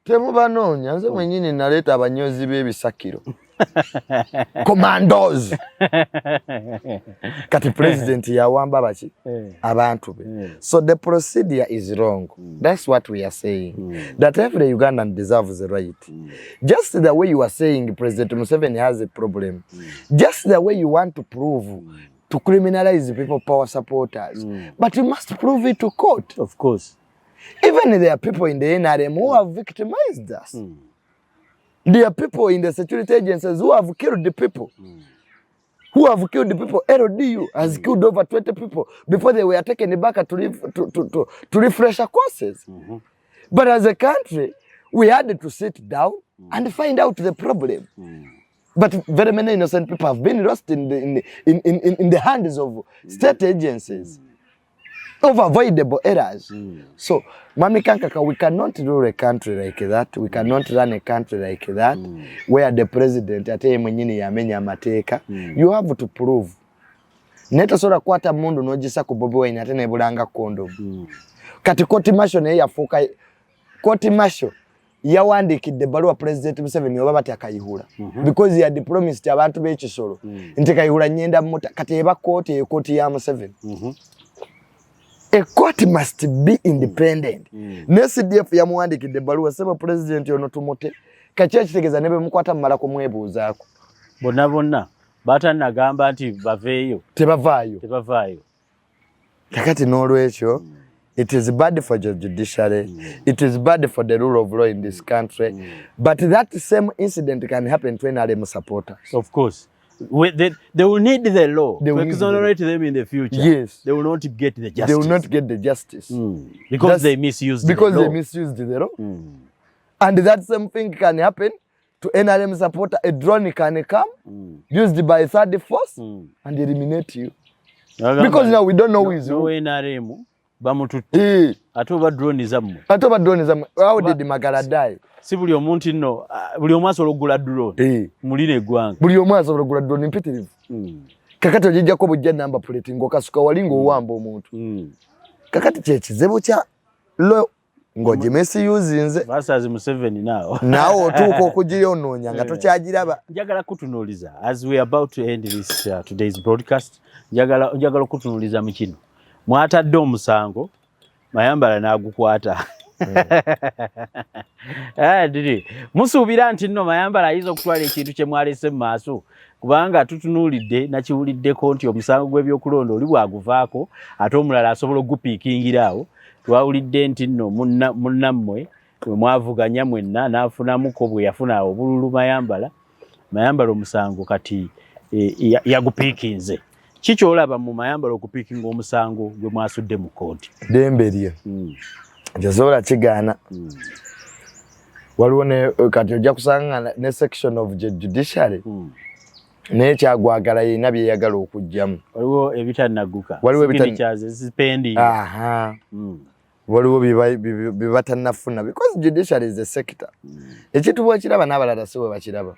temubanoonya nze mwennyini naleeta abanyozi b'ebisakiro. Commandos. Kati president yawamba baki? Abantu be. So the procedure is wrong. That's what we are saying. That every Ugandan deserves the right. Just the way you are saying President Museveni has a problem. Just the way you want to prove to criminalize people, power supporters. But you must prove it to court. Of course. Even there are people in the NRM who have victimized us. There are people in the security agencies who have killed the people. Who have killed the people. LDU has killed over 20 people before they were taken back to refresher courses. But as a country, we had to sit down and find out the problem. But very many innocent people have been lost in the hands of state agencies. Of avoidable errors. So, Mami Kankaka, we cannot rule a country like that. We cannot run a country like that, where the president, ate mwenyini yamenya mateka. You have to prove. Neto sora kwata mundu nojisa kubobi wa inate nebulanga kondo. Kati Court-Tamale ne yafuka. Court-Tamale yawandikidde baluwa president Museveni oba bati akayihula. Because he had promised abantu b'ekisolo. Nti kayihula nyenda muta. Kati eba court ya Museveni. A court must be independent. NCDF yamuwandikidde baluwa sema president ono tumutte. Kaki ekitegeeza ne bemukwata mumala kumwebuuzaako. Bonna batanagamba nti baveeyo. Tebavaayo. Kakati n'olwekyo, it is bad for the judiciary. It is bad for the rule of law in this country. But that same incident can happen to NRM supporters. Of course. They will need the law to exonerate them in the future. Yes. They will not get the justice. They will not get the justice. Because they misused the law. Because they misused the law. And that same thing can happen to NRM supporter. A drone can come, used by third force, and eliminate you. Because now we don't know who is who. NRM, bamututte. Atoba drone zammwe. Atoba drone zammwe. How did Magala die? Si buli omuntu nno, buli omu asobola okugula drone. Mulina eggwanga. Buli omu asobola okugula drone mpitirivu. Kakati ogijjako bujja namba plate ng'okasuka wali ng'owamba omuntu. Kakati kye kizibu kya lo ng'ogimesi yuzinze. Versus Museveni naawo. Naawe otuuka okugiyonoonya nga tokyagiraba. Njagala kutunuuliza as we are about to end this today's broadcast. Njagala kutunuuliza mu kino. Mwatadde omusango Mayambala n'agukwata. Musuubira nti nno Mayambala ayinza okutwala ekintu kye mwalese mu maaso. Kubanga tutunuulidde nakiwuliddeko nti omusango gw'ebyokulonda oli bwaguvaako ate omulala asobola ogupiikingira awo. Twawulidde nti nno munnammwe bwe mwavuganya mwenna n'afunamuko bwe yafuna obululu Mayambala omusango kati yagupiikinze. Kikyolaba mu Mayambala okupiikinga omusango gwe mwasudde mu kkooti? Dembe lye. Jazola kigaana. Waliwo kati ojja kusanga ne section of judiciary naye kyagwagala yenna byeyagala okugyamu. Waliwo ebitanagguka. Waliwo byebatannafuna because judiciary is a sector. Ekintu bw'okiraba n'abalala si bwe bakiraba.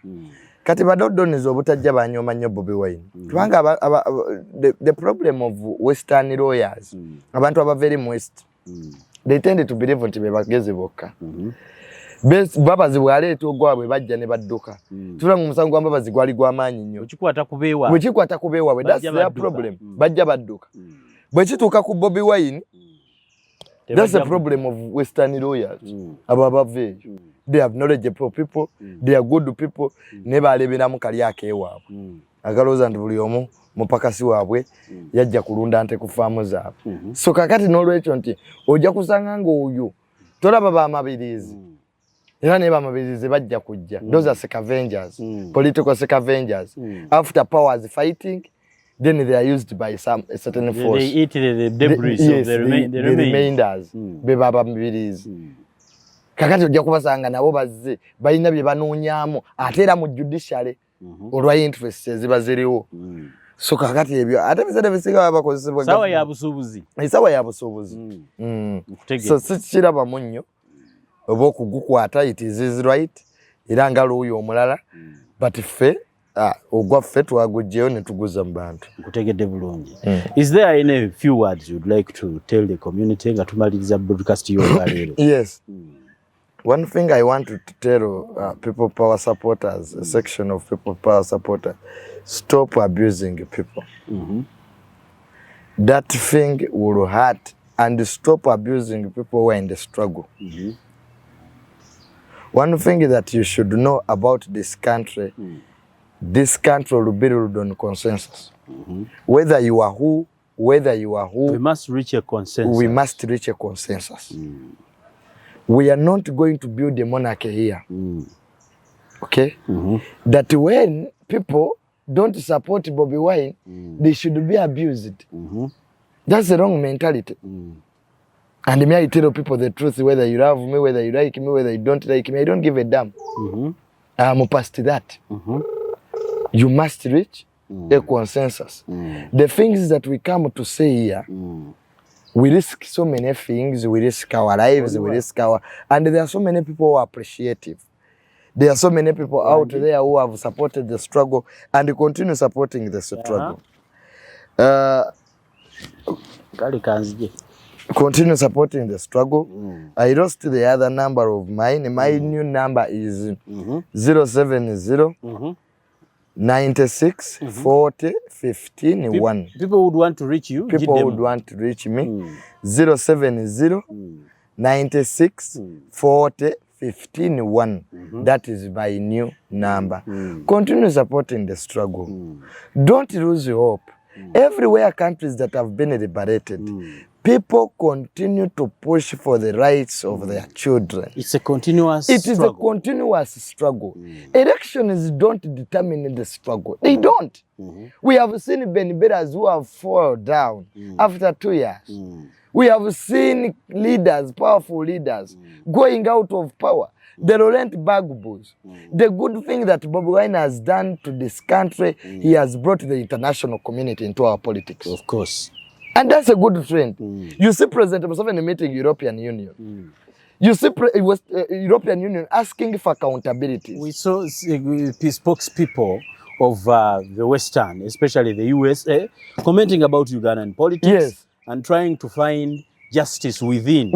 Kati badodoniza obutajja banyooma nnyo Bobi Wine. Kubanga the problem of Western lawyers, abantu aba very West, they tend to believe nti be bagezi bokka. Babazi bwaleeta ogwabwe bajja ne badduka. Tulanga omusango gwa Babazi gwali gw'amaanyi nnyo. Bwekikwata ku beewaabwe, that's their problem. Bajja badduka. Bwe kituuka ku Bobi Wine, that's the problem of Western lawyers. Abo abava eyo. They have knowledgeable people, they are good people, ne baleberamu kali akeewaabwe. Agalooza nti buli omu mupakasi waabwe yajja kulunda nte ku faamu zaabwe. So kakati n'olwekyo nti ojja kusanga ng'oyo tolaba bamabirizi. Era ne bamabirizi bajja kujja. Those are scavengers, political scavengers. After powers fighting, then they are used by a certain force. They eat the debris of the remainders. Be bamabirizi. Kakati ojja kubasanga nabo bazze balina bye banoonyaamu ate era mu judiciary olwa interest eziba ziriwo. So kakati ebyo ate bisede bisiga bakozesebwa sawa ya busuubuzi. Sawa ya busuubuzi. So sikiraba munnyo oba okugukwata it is his right era nga looyo omulala but ffe ogwa ffe twagugyeyo ne tuguza mu bantu. Nkutegedde bulungi. Is there any few words you'd like to tell the community nga tumaliriza broadcast y'olwaleero? Yes. One thing I want to tell people power supporters, a section of people power supporters, stop abusing people. That thing will hurt, and stop abusing people who are in the struggle. One thing that you should know about this country will be ruled on consensus. Whether you are who, we must reach a consensus. We are not going to build a monarchy here. Okay? That when people don't support Bobi Wine, they should be abused. That's the wrong mentality. And may I tell people the truth, whether you love me, whether you like me, whether you don't like me, I don't give a damn. I'm past that. You must reach a consensus. The things that we come to say here, we risk so many things, we risk our lives, we risk our... And there are so many people who are appreciative. There are so many people out there who have supported the struggle and continue supporting the struggle. Continue supporting the struggle. I lost the other number of mine. My new number is 070 96 40 15 1. People would want to reach you? People would want to reach me. 070 96 40 15 1. That is my new number. Continue supporting the struggle. Don't lose hope. Everywhere countries that have been liberated, people continue to push for the rights of their children. It's a continuous struggle. It is a continuous struggle. Elections don't determine the struggle. They don't. We have seen Beniberas who have fallen down after 2 years. We have seen leaders, powerful leaders, going out of power. the Laurent Gbagbo's. The good thing that Bobi Wine has done to this country, he has brought the international community into our politics. Of course. And that's a good trend. You see President Museveni meeting European Union. You see European Union asking for accountability. We saw spokespeople of the Western, especially the USA, commenting about Ugandan politics and trying to find justice within.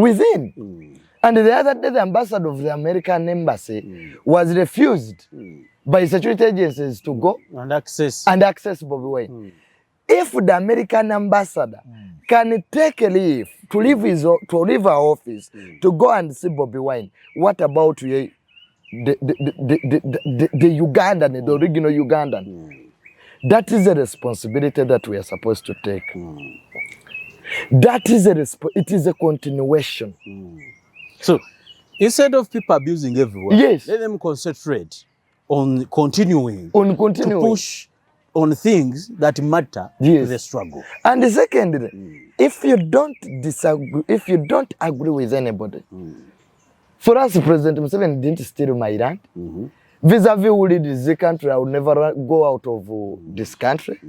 And the other day, the ambassador of the American embassy was refused by security agencies to go and access Bobi Wine. If the American ambassador can take a leave to leave our office to go and see Bobi Wine, what about the Ugandan, the original Ugandan? That is a responsibility that we are supposed to take. That is it is a continuation. So instead of people abusing everyone, let them concentrate on continuing to push on things that matter to the struggle. And secondly, if you don't disagree, if you don't agree with anybody, for us, President Museveni didn't steal my land. Vis-a-vis who leads the country, I will never go out of this country.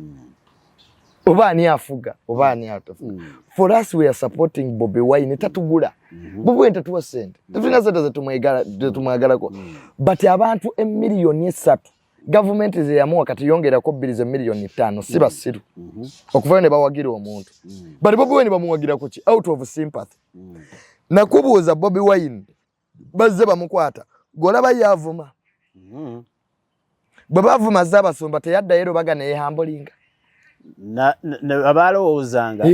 For us, we are supporting Bobi Wine. Bobi Wine tatuwa sente. Tufina sente za tumwagalako. But abantu emiliyoni 3. Government is yamuwa kati yongerako bilize miliyoni 5. Siba siru. Okuvayo ne bawagira omuntu. But Bobi Wine bamuwagira kuki out of sympathy. Nakubuuza Bobi Wine bazze bamukwata. Golaba yavuma. Babavuma z'abasumba teyaddayo baga ne yehambulinga. Abalowoozanga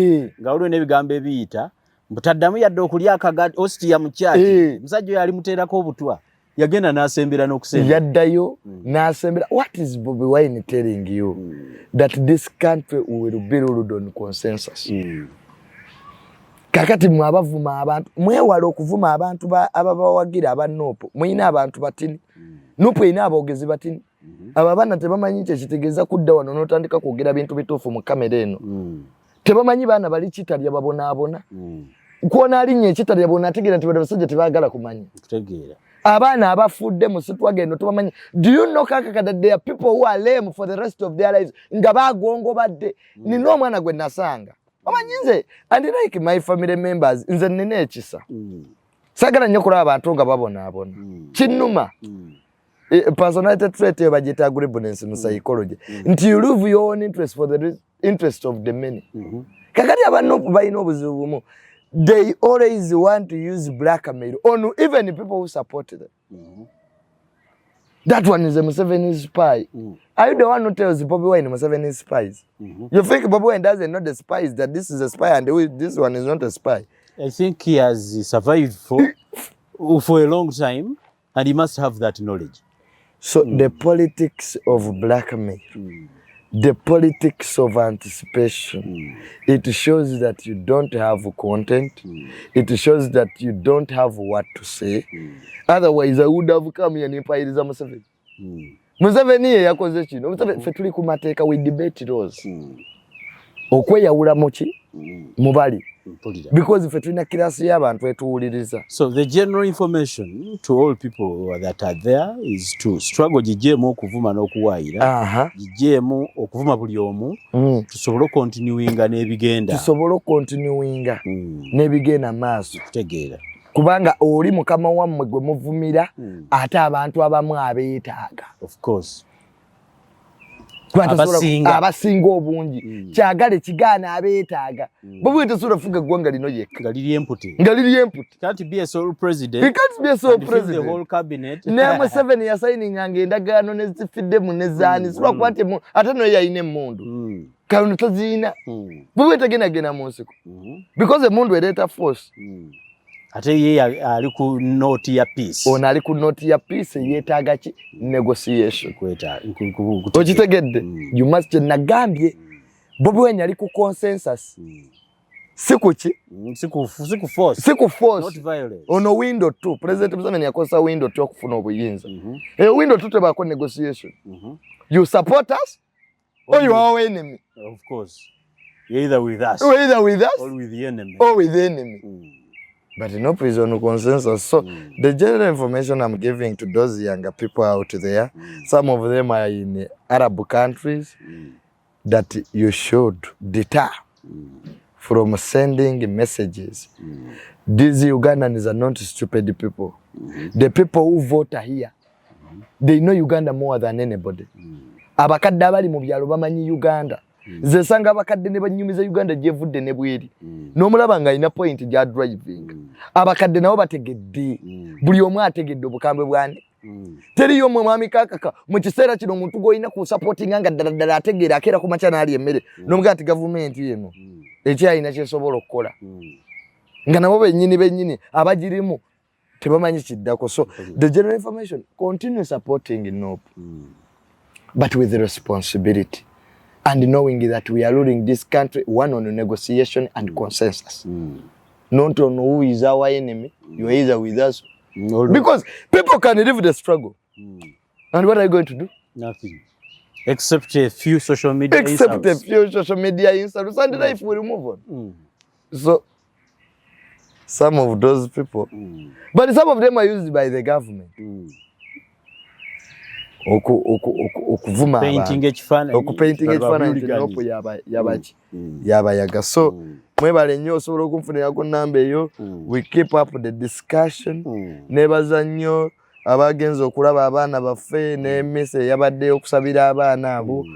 nga waliwo n'ebigambo ebiyita mbutaddamu yadde okulya akagadi ositi ya mukyaki musajja oyo alimuteerako obutwa yagenda n'asembera n'okusembera yaddayo n'asembera. What is Bobi Wine telling you? That this country will be ruled on consensus. Kakati mwabavuma abantu mwewala okuvuma abantu ababawagira abanopo mwina abantu batini nupo ina abogezi batini ababana tebamanyi kitegeeza kudda wano n'otandika kwogera bintu bituufu mu kamera eno. Tebamanyi baana bali kitalya babonaabona. Kuona alinnye ekitalya bona ategeera nti basajja tebaagala kumanya. Abaana abafudde mu sitwagendo tebamanyi. Do you know kaka that there are people who are lame for the rest of their lives nga baagongo badde. Nina omwana gwe nasanga. Omanyi nze and like my family members nze nina ekisa. Sagala nnyo kulaba abantu nga babonaabona. Kinnuma. Personality trait bagita agreeableness in psychology. Until you lose your own interest for the interest of the many. Kakati abanopu bayina obuzibu bumu. They always want to use blackmail on even people who support them. That one is a Museveni spy. Are you the one who tells Bobi Wine Museveni spies? You think Bobi Wine doesn't know the spies, that this is a spy and this one is not a spy? I think he has survived for a long time and he must have that knowledge. So the politics of blackmail, the politics of anticipation, it shows that you don't have content. It shows that you don't have what to say. Otherwise, I would have come here and empire Museveni. Museveni yakoze kino. Museveni fetuli ku mateeka we debate those. Okweyawula muki mubali. Because if tulina kirasi y'abantu etuwuliriza. So the general information to all people that are there is to struggle jijemu okuvuma n'okuwaayira. Jijemu okuvuma buli omu. Tusobole continuinga n'ebigenda. N'ebigenda maaso. Kutegeera. Kubanga oli mukama wammwe gwe muvumira ate abantu abamu abeetaaga. Of course. Abasinga obungi kyagale kigaana abeetaaga. Bobi Wine tasobola kufuga eggwanga lino yekka nga liri empute. Can't be a sole president. He can't be a sole president. The whole cabinet. Ne Museveni yasayininga endagaano ne zifiddemu ne zaani siba kuba nti ate no yalina emmundu kano tozirina. Bobi Wine tagenda mu nsiko because emmundu ereeta force. Ate ye ali ku note ya peace. Ono ali ku note ya peace yeetaaga ki negotiation. Okitegedde? You must nagambye Bobi Wine ali ku consensus. Sikuki? Siku force. Not violence. Ono window 2. President Museveni yakosa window 2 okufuna obuyinza. Window 2 tebako negotiation. You support us or you are our enemy? Of course. You're either with us. Or with us. Or with the enemy. Or with the enemy. but no prison consensus. So the general information I'm giving to those younger people out there, some of them are in Arab countries, that you should deter from sending messages. These Ugandans are not stupid people. The people who vote here, they know Uganda more than anybody. Abakadde abali mu byalo bamanyi Uganda. Ze sanga abakadde ne banyumiza Uganda gyevudde ne bweri. N'omulaba nga ina point gya driving. Abakadde nabo bategedde. Buli omu ategedde obukambwe bwani. Teri omwe mwami kakaka mu kiseera kino omuntu goyina ku supporting nga ddala ategeera akeera ku makyana ali emmere. N'omuga ati government yeno ekyayina kyesobola okukola. Nga nabo bennyini abagirimu tebamanyi kiddako. So the general information, continue supporting NOP, but with the responsibility and knowing that we are ruling this country one on negotiation and consensus, not on who is our enemy. You are either with us, because people can live the struggle. And what are you going to do? Nothing. Except a few social media insults. And life will move on. So some of those people, but some of them are used by the government. Painting ekifaananyi yabayaga. So mwebale nnyo osobola okunfunirako nnamba eyo. We keep up the discussion. Nebaza nnyo abagenza okulaba abaana baffe ne M.i.S.O yabadde okusabira abaana abo.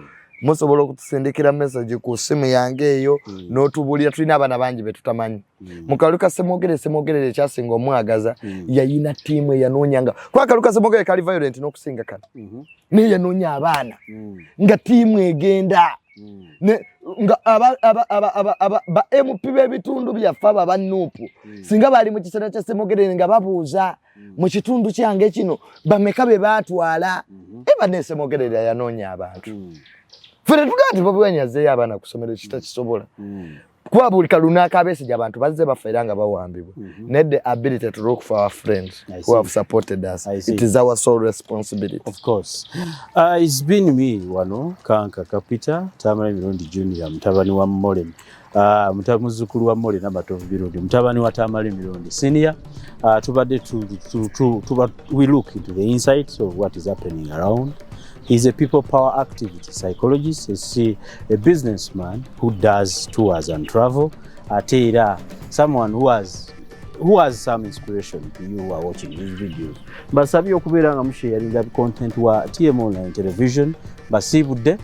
Musobola okutusindikira message ku simu yange eyo n'otubulira. Tulina abaana bangi betutamanyi. Mukaluka Semogere ekyasinga omwagaza yayina tiimu eyanoonyanga. Kwa Kaluka Semogere kali violent n'okusinga kano. Naye yanoonya abaana nga tiimu egenda. Nga ba MP b'ebitundu byaffe aba Nuupu singa bali mu kiseera kya Semogere nga babuuza mu kitundu kyange kino bameka be baatwala. Eba ne Semogere yanoonya abantu. Fere tugati babuyanyazeeyo abaana ku ssomero kitakisobola. Kuba buli kalunaaka abeesijja abantu bazze bafeera nga bawambibwa. Need the ability to look for our friends who have supported us. It is our sole responsibility. Of course. It's been me wano Kanka Kapita Tamale Mirundi Junior mutabani wa Mmole. Muzzukulu wa Mmole n'abatovu Mirundi mutabani wa Tamale Mirundi Senior. Tubadde we look into the insights of what is happening around. He's a people power activity psychologist. He's a businessman who does tours and travel. Atera, someone who has some inspiration to you who are watching these videos. Basabi okubeera nga musharinga content wa TM Online Television. Basibudde.